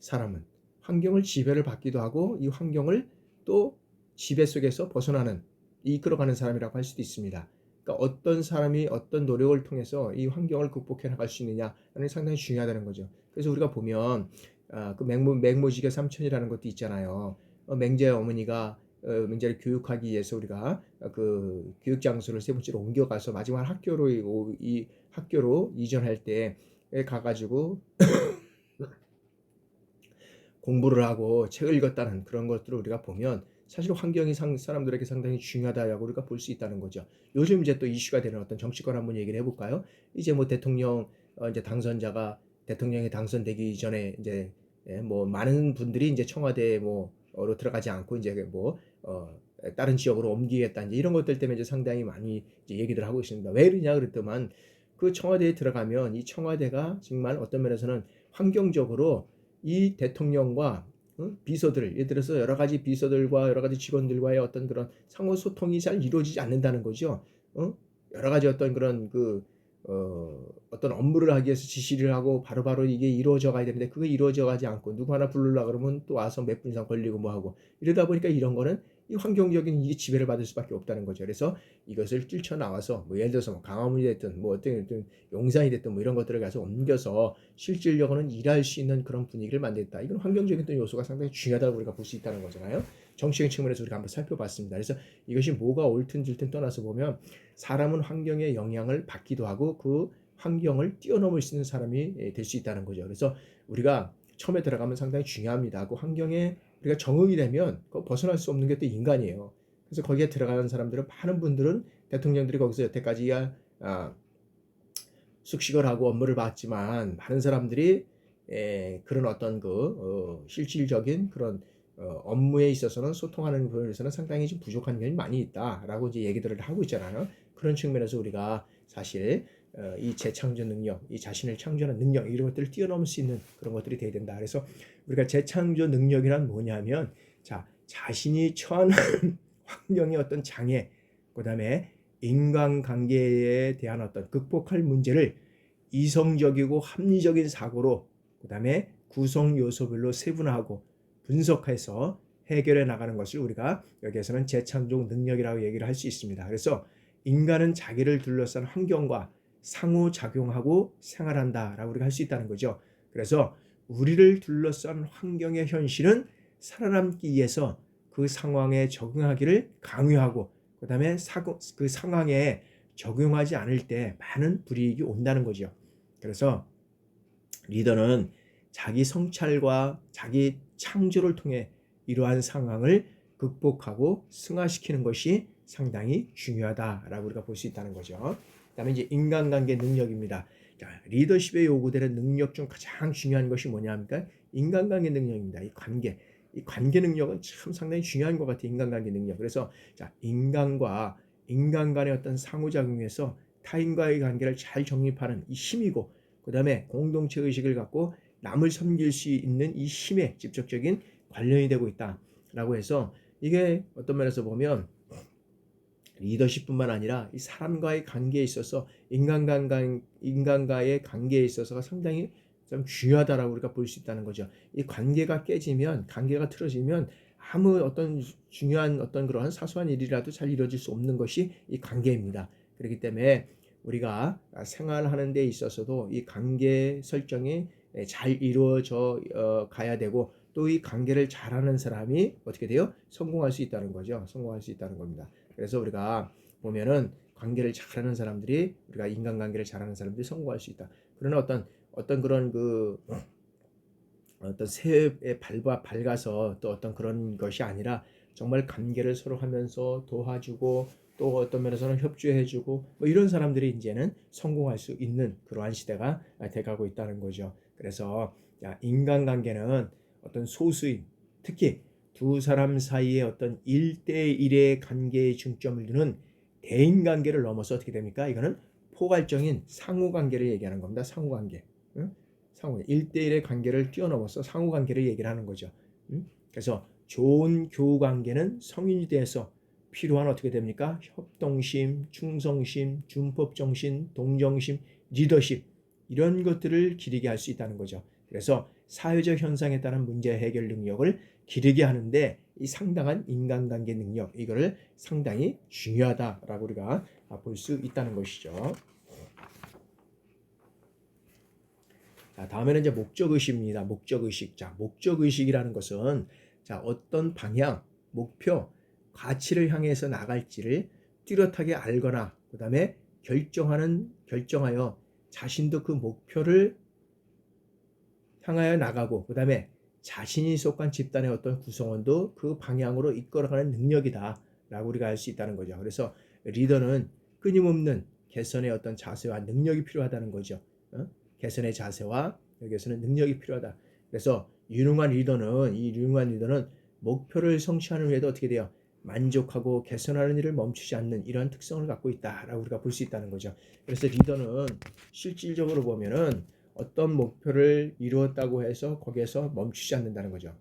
사람은 환경을 지배를 받기도 하고 이 환경을 또 지배 속에서 벗어나는 이끌어가는 사람이라고 할 수도 있습니다. 그러니까 어떤 사람이 어떤 노력을 통해서 이 환경을 극복해 나갈 수 있느냐는 상당히 중요하다는 거죠. 그래서 우리가 보면 그 맹모직의 삼촌이라는 것도 있잖아요. 맹자의 어머니가 맹자를 교육하기 위해서 우리가 그 교육 장소를 세 번째로 옮겨가서 마지막 학교로 이전할 때 가가지고 공부를 하고 책을 읽었다는 그런 것들을 우리가 보면 사실 환경이 사람들에게 상당히 중요하다고 우리가 볼 수 있다는 거죠. 요즘 이제 또 이슈가 되는 어떤 정치권 한번 얘기를 해볼까요? 이제 뭐 대통령 이제 당선자가 대통령이 당선되기 전에 이제 뭐 많은 분들이 이제 청와대에 뭐로 들어가지 않고 이제 다른 지역으로 옮기겠다 이제 이런 것들 때문에 이제 상당히 많이 이제 얘기들 하고 있습니다. 왜 그러냐 그랬더만 그 청와대에 들어가면 이 청와대가 정말 어떤 면에서는 환경적으로 이 대통령과 비서들, 예를 들어서 여러 가지 비서들과 여러 가지 직원들과의 어떤 그런 상호 소통이 잘 이루어지지 않는다는 거죠. 여러 가지 어떤 그런 어떤 업무를 하기 위해서 지시를 하고 바로바로 이게 이루어져 가야 되는데 그게 이루어져 가지 않고 누구 하나 부르려 그러면 또 와서 몇 분 이상 걸리고 뭐 하고 이러다 보니까 이런 거는 이 환경적인 이 지배를 받을 수밖에 없다는 거죠. 그래서 이것을 뛰쳐나와서 뭐 예를 들어서 뭐 강화문이 됐든 뭐 어떤 용산이 됐든 뭐 이런 것들을 가서 옮겨서 실질적으로는 일할 수 있는 그런 분위기를 만들었다. 이건 환경적인 어떤 요소가 상당히 중요하다고 우리가 볼 수 있다는 거잖아요. 정치적인 측면에서 우리가 한번 살펴봤습니다. 그래서 이것이 뭐가 옳든 질든 떠나서 보면 사람은 환경의 영향을 받기도 하고 그 환경을 뛰어넘을 수 있는 사람이 될 수 있다는 거죠. 그래서 우리가 처음에 들어가면 상당히 중요합니다. 그 환경에 우리가 적응이 되면 벗어날 수 없는 게 또 인간이에요. 그래서 거기에 들어가는 사람들은 많은 분들은 대통령들이 거기서 여태까지 숙식을 하고 업무를 봤지만 많은 사람들이 그런 어떤 실질적인 그런 업무에 있어서는 소통하는 부분에서는 상당히 좀 부족한 면이 많이 있다라고 이제 얘기들을 하고 있잖아요. 그런 측면에서 우리가 사실 이 재창조 능력, 이 자신을 창조하는 능력 이런 것들을 뛰어넘을 수 있는 그런 것들이 돼야 된다. 그래서 우리가 재창조 능력이란 뭐냐면 자신이 처한 환경의 어떤 장애, 그다음에 인간관계에 대한 어떤 극복할 문제를 이성적이고 합리적인 사고로 그다음에 구성 요소별로 세분화하고 분석해서 해결해 나가는 것을 우리가 여기에서는 재창조 능력이라고 얘기를 할 수 있습니다. 그래서 인간은 자기를 둘러싼 환경과 상호작용하고 생활한다라고 우리가 할 수 있다는 거죠. 그래서 우리를 둘러싼 환경의 현실은 살아남기 위해서 그 상황에 적응하기를 강요하고 그다음에 그 상황에 적용하지 않을 때 많은 불이익이 온다는 거죠. 그래서 리더는 자기 성찰과 자기 창조를 통해 이러한 상황을 극복하고 승화시키는 것이 상당히 중요하다라고 우리가 볼 수 있다는 거죠. 그다음에 이제 인간관계 능력입니다. 자, 리더십에 요구되는 능력 중 가장 중요한 것이 뭐냐니까 인간관계 능력입니다. 이 관계 능력은 참 상당히 중요한 것 같아요. 인간관계 능력. 그래서 인간과 인간 간의 어떤 상호작용에서 타인과의 관계를 잘 정립하는 이 힘이고 그다음에 공동체 의식을 갖고 남을 섬길 수 있는 이 힘에 직접적인 관련이 되고 있다라고 해서 이게 어떤 면에서 보면 리더십뿐만 아니라 이 사람과의 관계에 있어서 인간과의 관계에 있어서가 상당히 좀 중요하다라고 우리가 볼 수 있다는 거죠. 이 관계가 깨지면 관계가 틀어지면 아무 어떤 중요한 어떤 그런 사소한 일이라도 잘 이루어질 수 없는 것이 이 관계입니다. 그렇기 때문에 우리가 생활하는 데 있어서도 이 관계 설정이 잘 이루어져 가야 되고 또 이 관계를 잘하는 사람이 어떻게 돼요? 성공할 수 있다는 거죠. 성공할 수 있다는 겁니다. 그래서 우리가 보면은 관계를 잘하는 사람들이 우리가 인간관계를 잘하는 사람들이 성공할 수 있다. 그러나 어떤 그런 어떤 새에 밝아서 또 어떤 그런 것이 아니라 정말 관계를 서로 하면서 도와주고 또 어떤 면에서는 협조해주고 뭐 이런 사람들이 이제는 성공할 수 있는 그러한 시대가 돼가고 있다는 거죠. 그래서 인간관계는 어떤 소수인, 특히 두 사람 사이의 어떤 1대1의 관계에 중점을 두는 대인관계를 넘어서 어떻게 됩니까? 이거는 포괄적인 상호관계를 얘기하는 겁니다. 상호관계. 응? 상호 1대1의 관계를 뛰어넘어서 상호관계를 얘기를 하는 거죠. 그래서 좋은 교우관계는 성인이 돼서 필요한 어떻게 됩니까? 협동심, 충성심, 준법정신, 동정심, 리더십 이런 것들을 기르게 할 수 있다는 거죠. 그래서 사회적 현상에 따른 문제 해결 능력을 기르게 하는데 이 상당한 인간관계 능력 이거를 상당히 중요하다라고 우리가 볼 수 있다는 것이죠. 자, 다음에는 이제 목적의식입니다. 목적의식. 자, 목적의식이라는 것은 자, 어떤 방향, 목표, 가치를 향해서 나갈지를 뚜렷하게 알거나 그 다음에 결정하여 자신도 그 목표를 향하여 나가고 그 다음에 자신이 속한 집단의 어떤 구성원도 그 방향으로 이끌어가는 능력이다 라고 우리가 알 수 있다는 거죠. 그래서 리더는 끊임없는 개선의 어떤 자세와 능력이 필요하다는 거죠. 개선의 자세와 여기에서는 능력이 필요하다. 그래서 유능한 리더는 목표를 성취하는 후에도 어떻게 돼요? 만족하고 개선하는 일을 멈추지 않는 이러한 특성을 갖고 있다라고 우리가 볼 수 있다는 거죠. 그래서 리더는 실질적으로 보면은 어떤 목표를 이루었다고 해서 거기에서 멈추지 않는다는 거죠.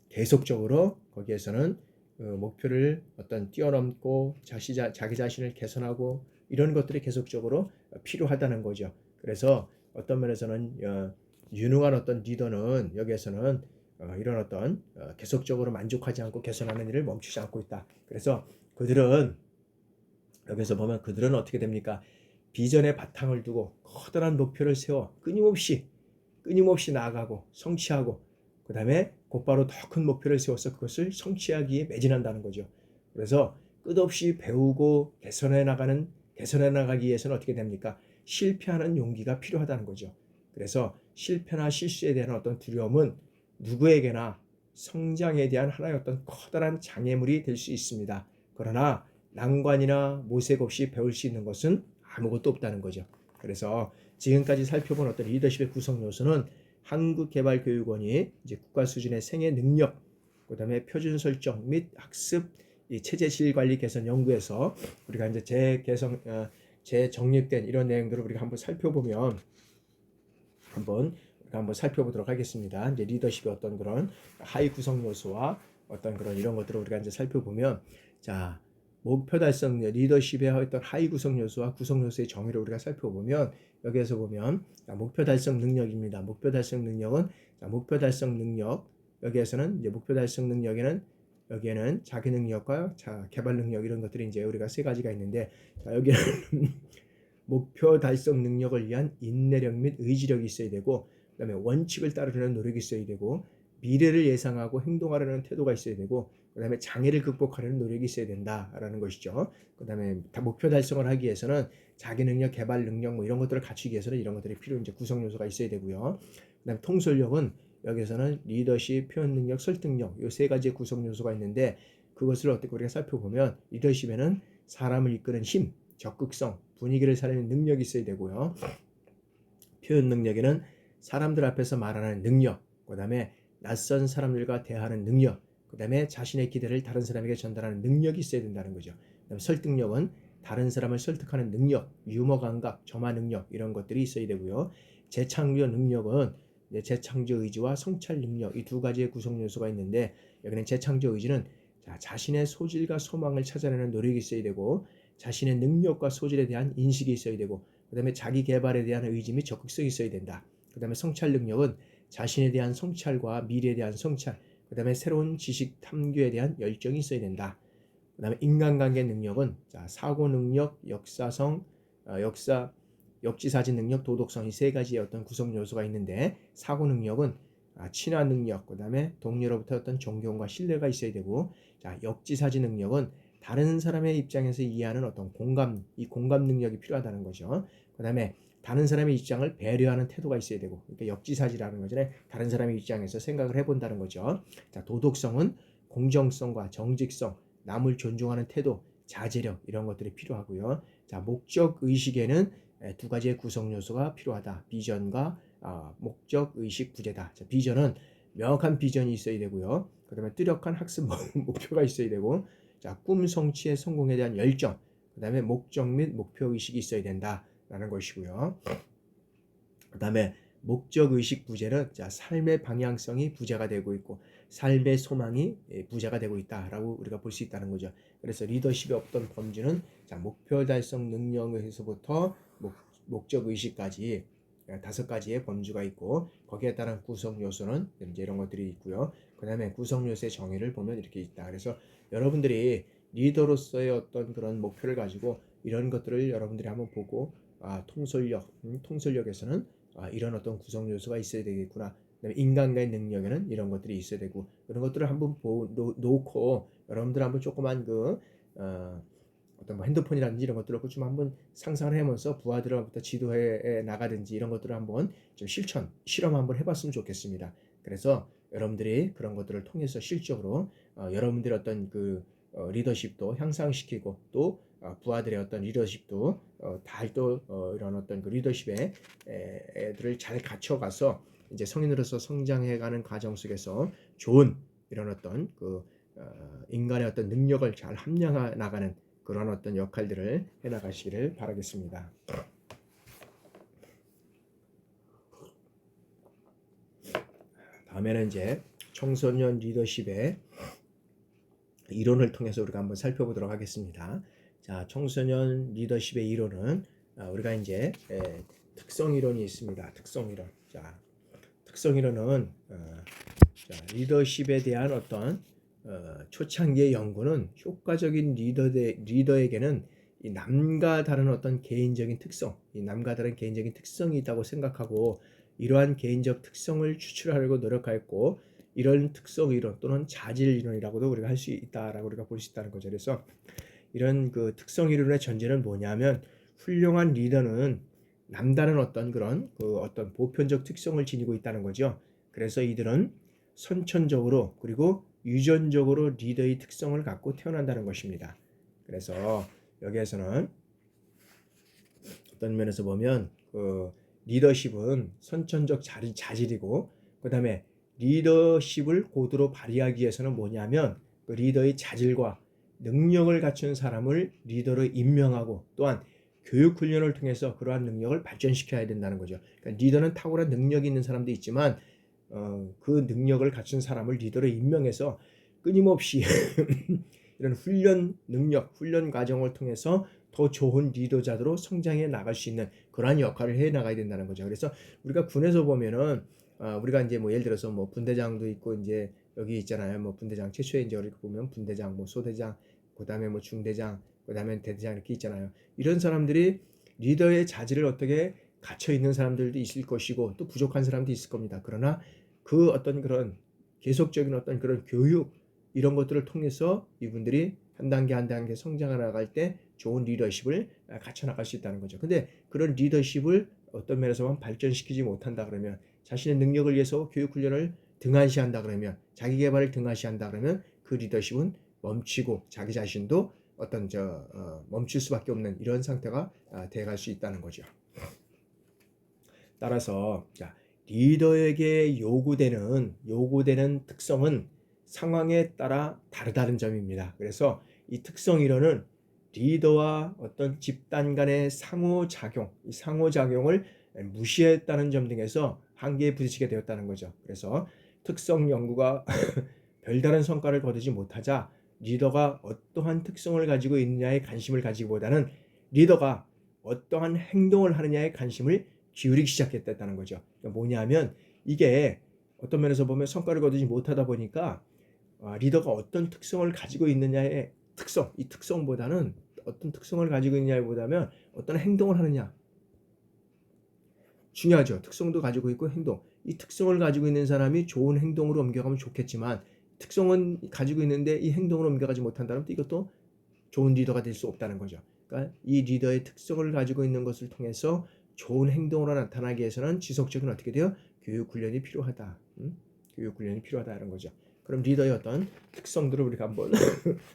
계속적으로 거기에서는 목표를 어떤 뛰어넘고 자기 자신을 개선하고 이런 것들이 계속적으로 필요하다는 거죠. 그래서 어떤 면에서는 유능한 어떤 리더는 여기에서는 이런 어떤 계속적으로 만족하지 않고 개선하는 일을 멈추지 않고 있다. 그래서 그들은 여기서 보면 그들은 어떻게 됩니까? 비전의 바탕을 두고 커다란 목표를 세워 끊임없이 나아가고 성취하고 그 다음에 곧바로 더 큰 목표를 세워서 그것을 성취하기에 매진한다는 거죠. 그래서 끝없이 배우고 개선해 나가기 위해서는 어떻게 됩니까? 실패하는 용기가 필요하다는 거죠. 그래서 실패나 실수에 대한 어떤 두려움은 누구에게나 성장에 대한 하나의 어떤 커다란 장애물이 될 수 있습니다. 그러나 난관이나 모색 없이 배울 수 있는 것은 아무것도 없다는 거죠. 그래서 지금까지 살펴본 어떤 리더십의 구성 요소는 한국개발교육원이 이제 국가 수준의 생애 능력, 그다음에 표준 설정 및 학습 이 체제 질 관리 개선 연구에서 우리가 이제 재정립된 이런 내용들을 우리가 한번 살펴보면 한번 살펴보도록 하겠습니다. 이제 리더십의 어떤 그런 하위 구성 요소와 어떤 그런 이런 것들을 우리가 이제 살펴보면 자. 목표 달성 리더십의 어떤 하위 구성 요소와 구성 요소의 정의를 우리가 살펴보면 여기에서 보면 목표 달성 능력입니다. 목표 달성 능력은 목표 달성 능력 여기에서는 이제 목표 달성 능력에는 여기에는 자기 능력과 개발 능력 이런 것들이 이제 우리가 세 가지가 있는데 여기는 목표 달성 능력을 위한 인내력 및 의지력이 있어야 되고 그다음에 원칙을 따르려는 노력이 있어야 되고 미래를 예상하고 행동하려는 태도가 있어야 되고 그 다음에 장애를 극복하려는 노력이 있어야 된다라는 것이죠. 그 다음에 목표 달성을 하기 위해서는 자기 능력, 개발 능력 뭐 이런 것들을 갖추기 위해서는 이런 것들이 필요 이제 구성 요소가 있어야 되고요. 그 다음에 통솔력은 여기서는 리더십, 표현 능력, 설득력 이 세 가지의 구성 요소가 있는데 그것을 어떻게 우리가 살펴보면 리더십에는 사람을 이끄는 힘, 적극성, 분위기를 살리는 능력이 있어야 되고요. 표현 능력에는 사람들 앞에서 말하는 능력, 그 다음에 낯선 사람들과 대화하는 능력, 그 다음에 자신의 기대를 다른 사람에게 전달하는 능력이 있어야 된다는 거죠. 그다음에 설득력은 다른 사람을 설득하는 능력, 유머 감각, 점화 능력 이런 것들이 있어야 되고요. 재창조 능력은 재창조 의지와 성찰 능력 이 두 가지의 구성 요소가 있는데 여기는 재창조 의지는 자신의 소질과 소망을 찾아내는 노력이 있어야 되고 자신의 능력과 소질에 대한 인식이 있어야 되고 그 다음에 자기 개발에 대한 의지 및 적극성이 있어야 된다. 그 다음에 성찰 능력은 자신에 대한 성찰과 미래에 대한 성찰 그 다음에 새로운 지식 탐구에 대한 열정이 있어야 된다. 그 다음에 인간관계 능력은 사고 능력, 역지사지 능력, 도덕성 이 세 가지의 어떤 구성 요소가 있는데 사고 능력은 친화 능력, 그 다음에 동료로부터 어떤 존경과 신뢰가 있어야 되고 역지사지 능력은 다른 사람의 입장에서 이해하는 어떤 이 공감 능력이 필요하다는 거죠. 그 다음에 다른 사람의 입장을 배려하는 태도가 있어야 되고 그러니까 역지사지라는 거잖아요. 다른 사람의 입장에서 생각을 해본다는 거죠. 도덕성은 공정성과 정직성, 남을 존중하는 태도, 자제력 이런 것들이 필요하고요. 자, 목적 의식에는 두 가지의 구성 요소가 필요하다. 비전과 목적 의식 부재다. 자, 비전은 명확한 비전이 있어야 되고요. 그다음에 뚜렷한 학습 목표가 있어야 되고, 자, 꿈 성취의 성공에 대한 열정, 그다음에 목적 및 목표 의식이 있어야 된다라는 것이고요. 그다음에 목적 의식 부재는 자, 삶의 방향성이 부재가 되고 있고 삶의 소망이 부재가 되고 있다라고 우리가 볼 수 있다는 거죠. 그래서 리더십의 어떤 범주는 자, 목표 달성 능력에서부터 목적 의식까지 5가지의 범주가 있고 거기에 따른 구성 요소는 이제 이런 것들이 있고요. 그다음에 구성 요소의 정의를 보면 이렇게 있다. 그래서 여러분들이 리더로서의 어떤 그런 목표를 가지고 이런 것들을 여러분들이 한번 보고 통솔력에서는 이런 어떤 구성 요소가 있어야 되겠구나. 그다음에 인간과의 능력에는 이런 것들이 있어야 되고 그런 것들을 한번 놓고 여러분들 한번 조그만 어떤 뭐 핸드폰이라든지 이런 것들을 좀 한번 상상을 해보면서 부하들로부터 지도해 나가든지 이런 것들을 한번 좀 실험 한번 해봤으면 좋겠습니다. 그래서 여러분들이 그런 것들을 통해서 실적으로 여러분들의 어떤 리더십도 향상시키고 또 부하들의 어떤 리더십도 이런 어떤 그 리더십의 애들을 잘 갖춰가서 이제 성인으로서 성장해가는 과정 속에서 좋은 이런 어떤 인간의 어떤 능력을 잘 함량해 나가는 그런 어떤 역할들을 해나가시기를 바라겠습니다. 다음에는 이제 청소년 리더십의 이론을 통해서 우리가 한번 살펴보도록 하겠습니다. 자, 청소년 리더십의 이론은 우리가 이제 특성 이론이 있습니다. 특성 이론. 자, 특성 이론은 리더십에 대한 어떤 초창기의 연구는 효과적인 리더에게는 이 남과 다른 어떤 개인적인 특성, 이 남과 다른 개인적인 특성이 있다고 생각하고 이러한 개인적 특성을 추출하려고 노력하였고 이런 특성 이론 또는 자질 이론이라고도 우리가 할 수 있다라고 우리가 볼 수 있다는 거죠. 그래서 이런 특성 이론의 전제는 뭐냐면 훌륭한 리더는 남다른 어떤 그런 어떤 보편적 특성을 지니고 있다는 거죠. 그래서 이들은 선천적으로 그리고 유전적으로 리더의 특성을 갖고 태어난다는 것입니다. 그래서 여기에서는 어떤 면에서 보면 리더십은 선천적 자질이고 그 다음에 리더십을 고도로 발휘하기 위해서는 뭐냐면 리더의 자질과 능력을 갖춘 사람을 리더로 임명하고 또한 교육 훈련을 통해서 그러한 능력을 발전시켜야 된다는 거죠. 그러니까 리더는 탁월한 능력이 있는 사람도 있지만 그 능력을 갖춘 사람을 리더로 임명해서 끊임없이 이런 훈련 과정을 통해서 더 좋은 리더자로 성장해 나갈 수 있는 그러한 역할을 해 나가야 된다는 거죠. 그래서 우리가 군에서 보면은 우리가 이제 뭐 예를 들어서 뭐 분대장도 있고 이제 여기 있잖아요. 뭐 분대장 최초에 이제 이렇게 보면 분대장, 뭐 소대장, 그다음에 뭐 중대장, 그다음에 대대장 이렇게 있잖아요. 이런 사람들이 리더의 자질을 어떻게 갇혀 있는 사람들도 있을 것이고 또 부족한 사람도 있을 겁니다. 그러나 그 어떤 그런 계속적인 어떤 그런 교육 이런 것들을 통해서 이분들이 한 단계 한 단계 성장해 나갈 때 좋은 리더십을 갖춰 나갈 수 있다는 거죠. 근데 그런 리더십을 어떤 면에서만 발전시키지 못한다 그러면 자신의 능력을 위해서 교육 훈련을 등한시한다 그러면 자기 개발을 등한시한다 그러면 그 리더십은 멈추고 자기 자신도 어떤 멈출 수밖에 없는 이런 상태가 돼갈 수 있다는 거죠. 따라서 리더에게 요구되는 특성은 상황에 따라 다르다는 점입니다. 그래서 이 특성 이론은 리더와 어떤 집단 간의 이 상호작용을 무시했다는 점 등에서 한계에 부딪히게 되었다는 거죠. 그래서 특성 연구가 별다른 성과를 거두지 못하자 리더가 어떠한 특성을 가지고 있느냐에 관심을 가지기보다는 리더가 어떠한 행동을 하느냐에 관심을 기울이기 시작했다는 거죠. 그러니까 뭐냐면 이게 어떤 면에서 보면 성과를 거두지 못하다 보니까 리더가 어떤 특성을 가지고 있느냐의 이 특성보다는 어떤 특성을 가지고 있느냐보다는 어떤 행동을 하느냐 중요하죠. 특성도 가지고 있고 행동. 이 특성을 가지고 있는 사람이 좋은 행동으로 옮겨가면 좋겠지만 특성은 가지고 있는데 이 행동으로 옮겨가지 못한다면 또 이것도 좋은 리더가 될 수 없다는 거죠. 그러니까 이 리더의 특성을 가지고 있는 것을 통해서 좋은 행동으로 나타나기 위해서는 지속적인 어떻게 돼요? 교육 훈련이 필요하다. 교육 훈련이 필요하다는 거죠. 그럼 리더의 어떤 특성들을 우리가 한번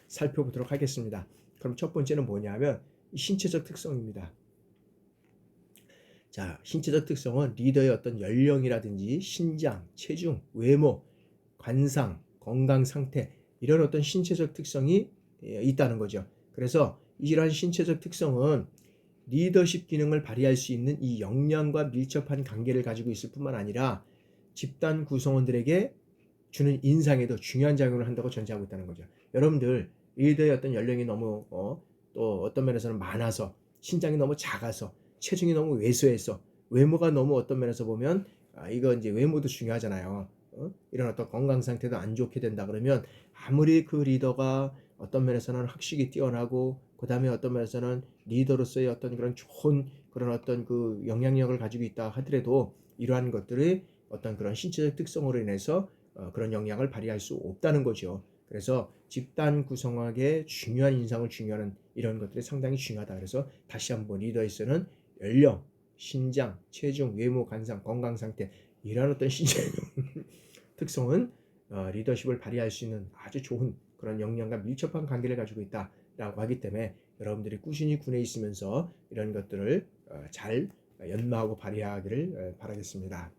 살펴보도록 하겠습니다. 그럼 첫 번째는 뭐냐면 신체적 특성입니다. 자, 신체적 특성은 리더의 어떤 연령이라든지 신장, 체중, 외모, 관상, 건강 상태 이런 어떤 신체적 특성이 있다는 거죠. 그래서 이러한 신체적 특성은 리더십 기능을 발휘할 수 있는 이 역량과 밀접한 관계를 가지고 있을 뿐만 아니라 집단 구성원들에게 주는 인상에도 중요한 작용을 한다고 전제하고 있다는 거죠. 여러분들 리더의 어떤 연령이 너무 또 어떤 면에서는 많아서 신장이 너무 작아서 체중이 너무 왜소해서 외모가 너무 어떤 면에서 보면 이거 이제 외모도 중요하잖아요. 이런 어떤 건강 상태도 안 좋게 된다 그러면 아무리 그 리더가 어떤 면에서는 학식이 뛰어나고 그 다음에 어떤 면에서는 리더로서의 어떤 그런 좋은 그런 어떤 그 영향력을 가지고 있다 하더라도 이러한 것들이 어떤 그런 신체적 특성으로 인해서 그런 영향을 발휘할 수 없다는 거죠. 그래서 집단 구성학의 중요한 인상을 중요하는 이런 것들이 상당히 중요하다. 그래서 다시 한번 리더에서는 연령, 신장, 체중, 외모, 관상, 건강 상태 이런 어떤 신체 특성은 리더십을 발휘할 수 있는 아주 좋은 그런 역량과 밀접한 관계를 가지고 있다라고 하기 때문에 여러분들이 꾸준히 군에 있으면서 이런 것들을 잘 연마하고 발휘하기를 바라겠습니다.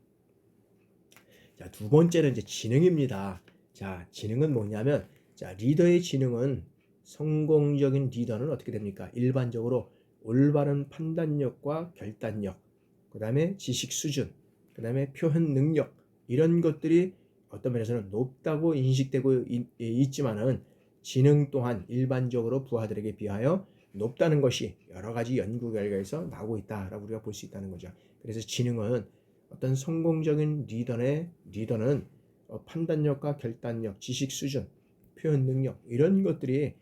자, 두 번째는 이제 지능입니다. 자, 지능은 뭐냐면 자, 리더의 지능은 성공적인 리더는 어떻게 됩니까? 일반적으로 올바른 판단력과 결단력, 그 다음에 지식 수준, 그 다음에 표현 능력 이런 것들이 어떤 면에서는 높다고 인식되고 있지만은 지능 또한 일반적으로 부하들에게 비하여 높다는 것이 여러 가지 연구 결과에서 나오고 있다라고 우리가 볼 수 있다는 거죠. 그래서 지능은 어떤 성공적인 리더는 판단력과 결단력, 지식 수준, 표현 능력 이런 것들이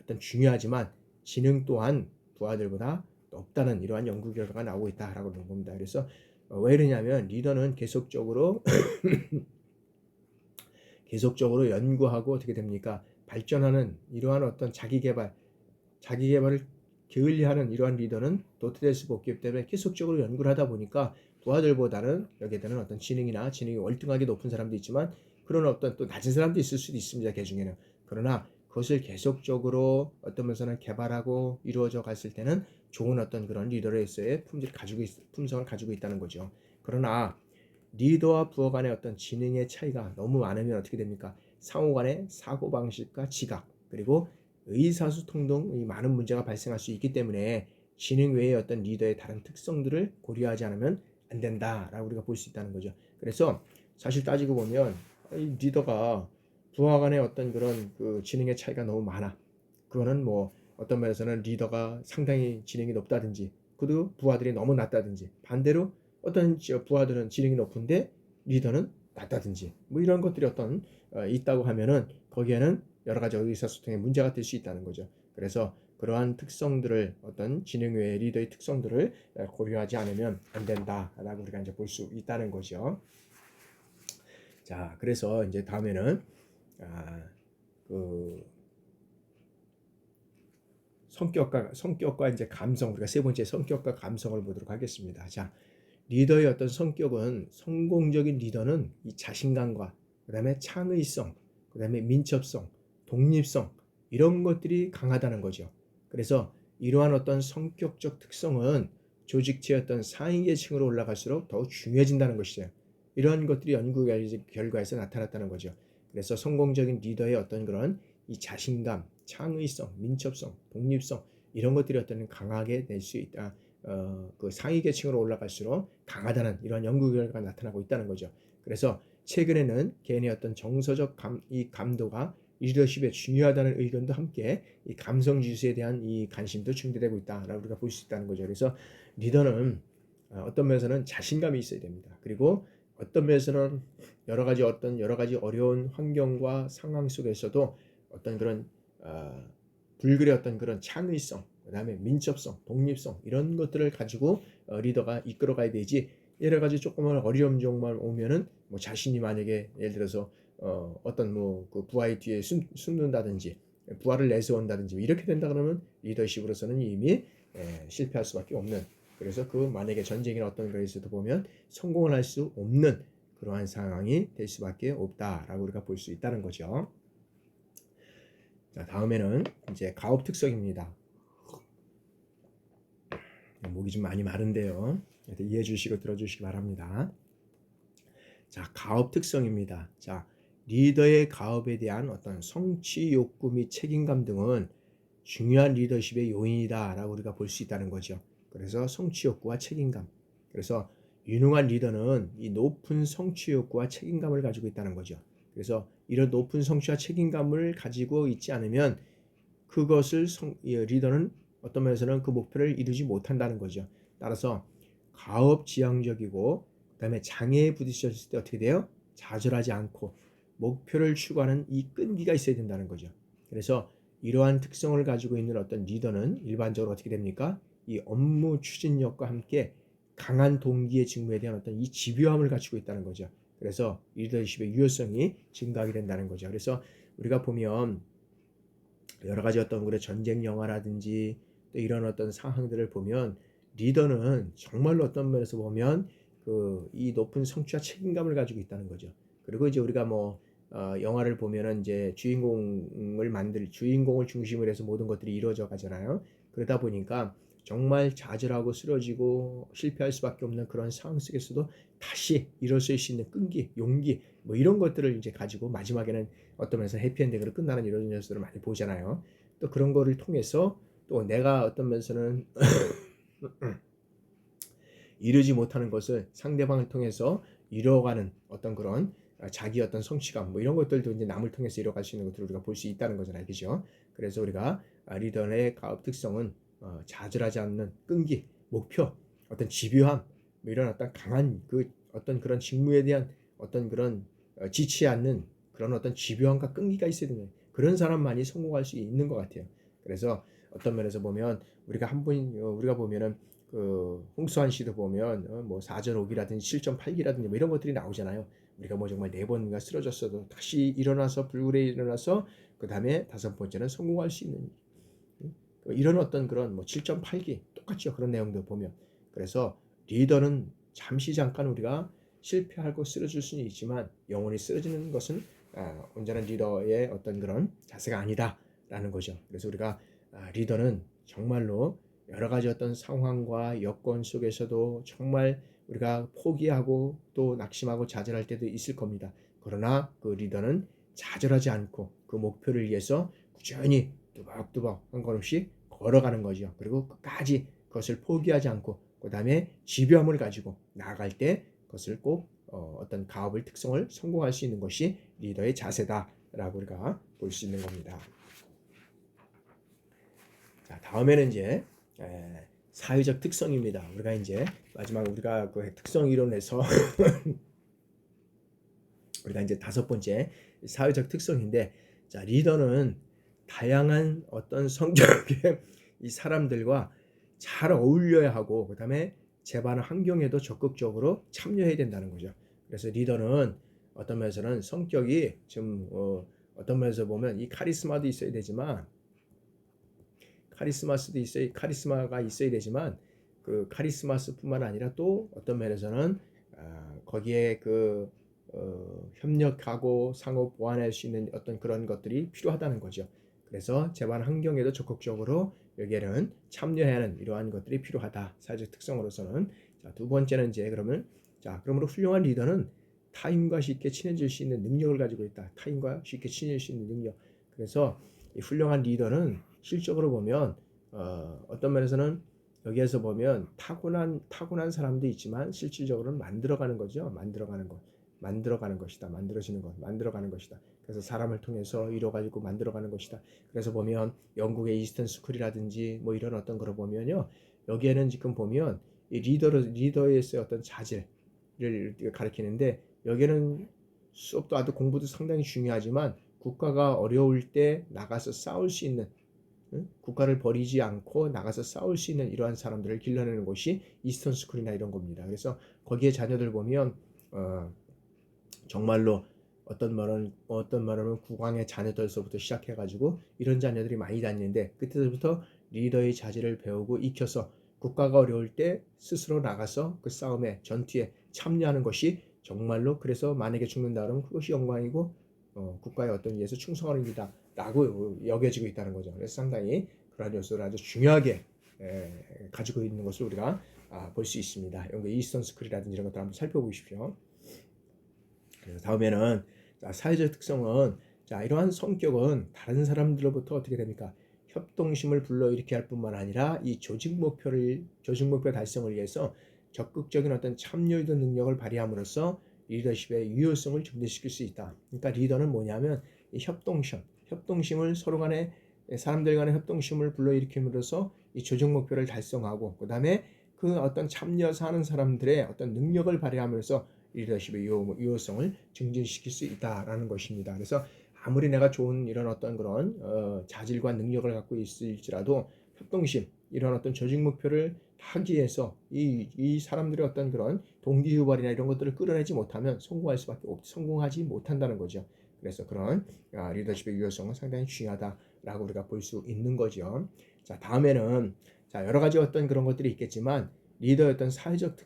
어떤 중요하지만 지능 또한 부하들보다 높다는 이러한 연구 결과가 나오고 있다라고 보는 겁니다. 그래서 왜 이러냐면 리더는 계속적으로 연구하고 어떻게 됩니까? 발전하는 이러한 어떤 자기개발을 게을리하는 이러한 리더는 도태될 수밖에 없기 때문에 계속적으로 연구를 하다 보니까 부하들보다는 여기에 대한 어떤 지능이 월등하게 높은 사람도 있지만 그런 어떤 또 낮은 사람도 있을 수도 있습니다. 그 중에는. 그러나 그것을 계속적으로 어떤 면에서는 개발하고 이루어져 갔을 때는 좋은 어떤 그런 리더로서의 품성을 가지고 있다는 거죠. 그러나 리더와 부하 간의 어떤 지능의 차이가 너무 많으면 어떻게 됩니까? 상호 간의 사고방식과 지각 그리고 의사소통 등 많은 문제가 발생할 수 있기 때문에 지능 외의 어떤 리더의 다른 특성들을 고려하지 않으면 안 된다라고 우리가 볼 수 있다는 거죠. 그래서 사실 따지고 보면 리더가 부하 간의 어떤 그런 그 지능의 차이가 너무 많아. 그거는 뭐 어떤 면에서는 리더가 상당히 지능이 높다든지 그리고 부하들이 너무 낮다든지 반대로 어떤 부하들은 지능이 높은데 리더는 낮다든지 뭐 이런 것들이 어떤 있다고 하면은 거기에는 여러 가지 의사소통에 문제가 될 수 있다는 거죠. 그래서 그러한 특성들을 어떤 지능 외의 리더의 특성들을 고려하지 않으면 안 된다라고 우리가 이제 볼 수 있다는 거죠. 자, 그래서 이제 다음에는 그 성격과 이제 감성 우리가 세 번째 성격과 감성을 보도록 하겠습니다. 자, 리더의 어떤 성격은 성공적인 리더는 이 자신감과 그다음에 창의성, 그다음에 민첩성, 독립성 이런 것들이 강하다는 거죠. 그래서 이러한 어떤 성격적 특성은 조직체의 어떤 상위 계층으로 올라갈수록 더욱 중요해진다는 것이죠. 이러한 것들이 연구 결과에서 나타났다는 거죠. 그래서 성공적인 리더의 어떤 그런 이 자신감, 창의성, 민첩성, 독립성 이런 것들이 어떤 강하게 될 수 있다. 그 상위 계층으로 올라갈수록 강하다는 이런 연구 결과가 나타나고 있다는 거죠. 그래서 최근에는 개인의 어떤 정서적 감도가 리더십에 중요하다는 의견도 함께 이 감성 지수에 대한 이 관심도 증대되고 있다라고 우리가 볼 수 있다는 거죠. 그래서 리더는 어떤 면에서는 자신감이 있어야 됩니다. 그리고 어떤 면에서는 여러 가지 어려운 환경과 상황 속에서도 어떤 그런 불굴의 어떤 그런 창의성, 그다음에 민첩성, 독립성 이런 것들을 가지고 리더가 이끌어가야 되지. 여러 가지 조그만 어려움 정도만 오면은 뭐 자신이 만약에 예를 들어서 어떤 뭐 그 부하의 뒤에 숨는다든지 부하를 내세운다든지 이렇게 된다 그러면 리더십으로서는 이미 실패할 수밖에 없는. 그래서 그 만약에 전쟁이나 어떤 거에서도 보면 성공을 할 수 없는 그러한 상황이 될 수밖에 없다라고 우리가 볼 수 있다는 거죠. 자, 다음에는 이제 가업 특성입니다. 목이 좀 많이 마른데요. 이해해 주시고 들어주시기 바랍니다. 자, 가업 특성입니다. 자, 리더의 가업에 대한 어떤 성취 욕구 및 책임감 등은 중요한 리더십의 요인이다라고 우리가 볼 수 있다는 거죠. 그래서 성취 욕구와 책임감. 그래서 유능한 리더는 이 높은 성취 욕구와 책임감을 가지고 있다는 거죠. 그래서 이런 높은 성취와 책임감을 가지고 있지 않으면 그것을 리더는 어떤 면에서는 그 목표를 이루지 못한다는 거죠. 따라서 가업지향적이고 그다음에 장애에 부딪혔을 때 어떻게 돼요? 좌절하지 않고 목표를 추구하는 이 끈기가 있어야 된다는 거죠. 그래서 이러한 특성을 가지고 있는 어떤 리더는 일반적으로 어떻게 됩니까? 이 업무 추진력과 함께 강한 동기의 직무에 대한 어떤 이 집요함을 갖추고 있다는 거죠. 그래서 리더십의 유효성이 증가하게 된다는 거죠. 그래서 우리가 보면 여러 가지 어떤 우리 전쟁 영화라든지 또 이런 어떤 상황들을 보면 리더는 정말로 어떤 면에서 보면 이 높은 성취와 책임감을 가지고 있다는 거죠. 그리고 이제 우리가 영화를 보면은 이제 주인공을 중심으로 해서 모든 것들이 이루어져 가잖아요. 그러다 보니까 정말 좌절하고 쓰러지고 실패할 수밖에 없는 그런 상황 속에서도 다시 일어설 수 있는 끈기, 용기 뭐 이런 것들을 이제 가지고 마지막에는 어떤 면에서 해피엔딩으로 끝나는 이런 뉴스들을 많이 보잖아요. 또 그런 거를 통해서 또 내가 어떤 면에서는 이루지 못하는 것을 상대방을 통해서 이뤄가는 어떤 그런 자기 어떤 성취감 뭐 이런 것들도 이제 남을 통해서 이뤄갈 수 있는 것들을 우리가 볼 수 있다는 거잖아요, 그죠? 그래서 우리가 리더의 가업 특성은 좌절하지 않는 끈기, 목표, 어떤 집요함, 뭐 이런 어떤 강한 어떤 그런 직무에 대한 어떤 그런 지치지 않는 그런 어떤 집요함과 끈기가 있어야 되는 그런 사람만이 성공할 수 있는 것 같아요. 그래서 어떤 면에서 보면 우리가 보면은 홍수환 씨도 보면 뭐 4.5기라든지 7.8기라든지 뭐 이런 것들이 나오잖아요. 우리가 뭐 정말 4번인가 쓰러졌어도 다시 일어나서 불굴에 일어나서 그 다음에 5번째는 성공할 수 있는 이런 어떤 그런 뭐 7.8기 똑같죠. 그런 내용들 보면 그래서 리더는 잠시 잠깐 우리가 실패하고 쓰러질 수는 있지만 영원히 쓰러지는 것은 온전한 리더의 어떤 그런 자세가 아니다라는 거죠. 그래서 우리가 리더는 정말로 여러 가지 어떤 상황과 여건 속에서도 정말 우리가 포기하고 또 낙심하고 좌절할 때도 있을 겁니다. 그러나 그 리더는 좌절하지 않고 그 목표를 위해서 꾸준히 뚜벅뚜벅 한 걸음씩 걸어가는 거죠. 그리고 끝까지 그것을 포기하지 않고 그 다음에 집요함을 가지고 나아갈 때 그것을 꼭 어떤 가업의 특성을 성공할 수 있는 것이 리더의 자세다라고 우리가 볼 수 있는 겁니다. 자, 다음에는 이제 사회적 특성입니다. 우리가 이제 마지막 우리가 그 특성 이론에서 우리가 이제 5번째 사회적 특성인데, 자, 리더는 다양한 어떤 성격의 이 사람들과 잘 어울려야 하고 그다음에 재반 환경에도 적극적으로 참여해야 된다는 거죠. 그래서 리더는 어떤 면에서는 성격이 좀 어떤 면에서 보면 이 카리스마도 있어야 되지만 카리스마가 있어야 되지만 그 카리스마스뿐만 아니라 또 어떤 면에서는 거기에 협력하고 상호 보완할 수 있는 어떤 그런 것들이 필요하다는 거죠. 그래서 재반 환경에도 적극적으로 여기에는 참여해야 하는 이러한 것들이 필요하다. 사회적 특성으로서는. 자, 두 번째는 이제 그러므로 훌륭한 리더는 타인과 쉽게 친해질 수 있는 능력을 가지고 있다. 타인과 쉽게 친해질 수 있는 능력. 그래서 이 훌륭한 리더는 실적으로 보면 어떤 면에서는 여기에서 보면 타고난 사람도 있지만 실질적으로는 만들어가는 거죠. 만들어가는 것이다. 만들어가는 것이다. 그래서 사람을 통해서 이뤄가지고 만들어가는 것이다. 그래서 보면 영국의 이스턴 스쿨이라든지 뭐 이런 어떤 거를 보면요. 여기에는 지금 보면 이 리더에서의 어떤 자질을 가리키는데 여기는 수업도 아주 공부도 상당히 중요하지만 국가가 어려울 때 나가서 싸울 수 있는 국가를 버리지 않고 나가서 싸울 수 있는 이러한 사람들을 길러내는 곳이 이스턴 스쿨이나 이런 겁니다. 그래서 거기에 자녀들 보면 정말로 어떤 말은 국왕의 자녀들서부터 시작해가지고 이런 자녀들이 많이 다니는데 그때부터 리더의 자질을 배우고 익혀서 국가가 어려울 때 스스로 나가서 그 싸움에 전투에 참여하는 것이 정말로 그래서 만약에 죽는다 그러면 그것이 영광이고 국가의 어떤 위해서 충성하는 일이다 라고 여겨지고 있다는 거죠. 그래서 상당히 그러한 요소를 아주 중요하게 가지고 있는 것을 우리가 볼 수 있습니다. 이런 거 이스턴 스쿨이라든지 이런 것들 한번 살펴보십시오. 그래서 다음에는 사회적 특성은 이러한 성격은 다른 사람들로부터 어떻게 됩니까? 협동심을 불러일으키게 할 뿐만 아니라 이 조직 목표 달성을 위해서 적극적인 어떤 참여유도 능력을 발휘함으로써 리더십의 유효성을 증대시킬 수 있다. 그러니까 리더는 뭐냐면 이 협동심을 서로 간에 사람들 간의 협동심을 불러일으킴으로써 이 조직 목표를 달성하고 그 다음에 그 어떤 참여해서 하는 사람들의 어떤 능력을 발휘하면서 리더십의 유효성을 증진시킬 수 있다라는 것입니다. 그래서 아무리 내가 좋은 이런 어떤 그런 자질과 능력을 갖고 있을지라도 협동심 이런 어떤 조직 목표를 하기 위해서 이 사람들의 어떤 그런 동기유발이나 이런 것들을 끌어내지 못하면 성공하지 못한다는 거죠. 그래서 그런 리더십의 유효성은 상당히 중요하다라고 우리가 볼 수 있는 거죠. 자, 다음에는 여러 가지 어떤 그런 것들이 있겠지만 리더의 어떤 사회적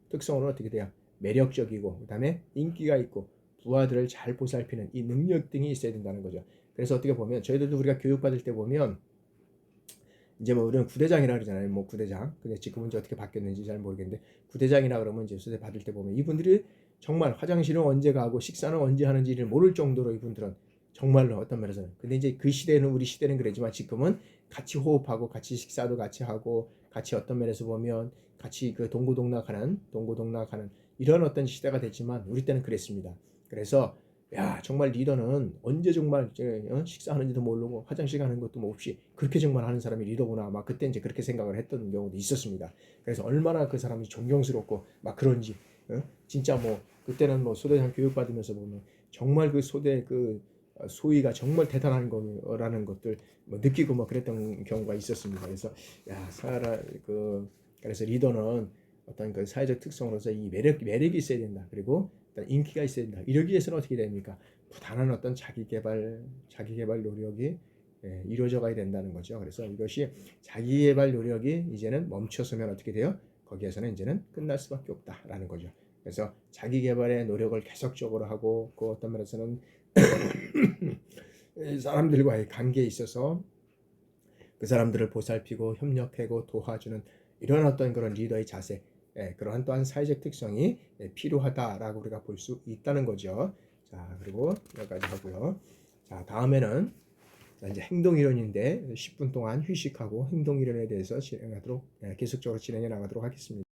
특성으로 어떻게 돼요? 매력적이고 그다음에 인기가 있고 부하들을 잘 보살피는 이 능력 등이 있어야 된다는 거죠. 그래서 어떻게 보면 저희들도 우리가 교육받을 때 보면 이제 뭐 우리는 구대장이라 그러잖아요. 뭐 구대장. 근데 지금은 이제 어떻게 바뀌었는지 잘 모르겠는데 구대장이라 그러면 이제 수대 받을 때 보면 이분들이 정말 화장실은 언제 가고 식사는 언제 하는지를 모를 정도로 이분들은 정말로 어떤 면에서는. 근데 이제 그 시대는 우리 시대는 그랬지만 지금은 같이 호흡하고 같이 식사도 같이 하고 같이 어떤 면에서 보면 같이 그 동고동락하는 이런 어떤 시대가 됐지만 우리 때는 그랬습니다. 그래서 야 정말 리더는 언제 정말 식사하는지도 모르고 화장실 가는 것도 뭐 없이 그렇게 정말 하는 사람이 리더구나 막 그때 이제 그렇게 생각을 했던 경우도 있었습니다. 그래서 얼마나 그 사람이 존경스럽고 막 그런지 진짜 뭐 그때는 뭐 소대장 교육 받으면서 보면 정말 그 소대 그 소위가 정말 대단한 거라는 것들 뭐 느끼고 뭐 그랬던 경우가 있었습니다. 그래서 그래서 리더는 어떤 그 사회적 특성으로서 이 매력이 있어야 된다. 그리고 인기가 있어야 된다. 이러기 위해서는 어떻게 됩니까? 부단한 어떤 자기 개발 노력이 이루어져 가야 된다는 거죠. 그래서 이것이 자기 개발 노력이 이제는 멈춰서면 어떻게 돼요? 거기에서는 이제는 끝날 수밖에 없다라는 거죠. 그래서 자기 개발의 노력을 계속적으로 하고 그 어떤 면에서는 사람들과의 관계에 있어서 그 사람들을 보살피고 협력하고 도와주는 이런 어떤 그런 리더의 자세 그러한 또한 사회적 특성이 필요하다라고 우리가 볼 수 있다는 거죠. 자, 그리고 여기까지 하고요. 자, 다음에는 이제 행동 이론인데 10분 동안 휴식하고 행동 이론에 대해서 진행하도록 계속적으로 진행해 나가도록 하겠습니다.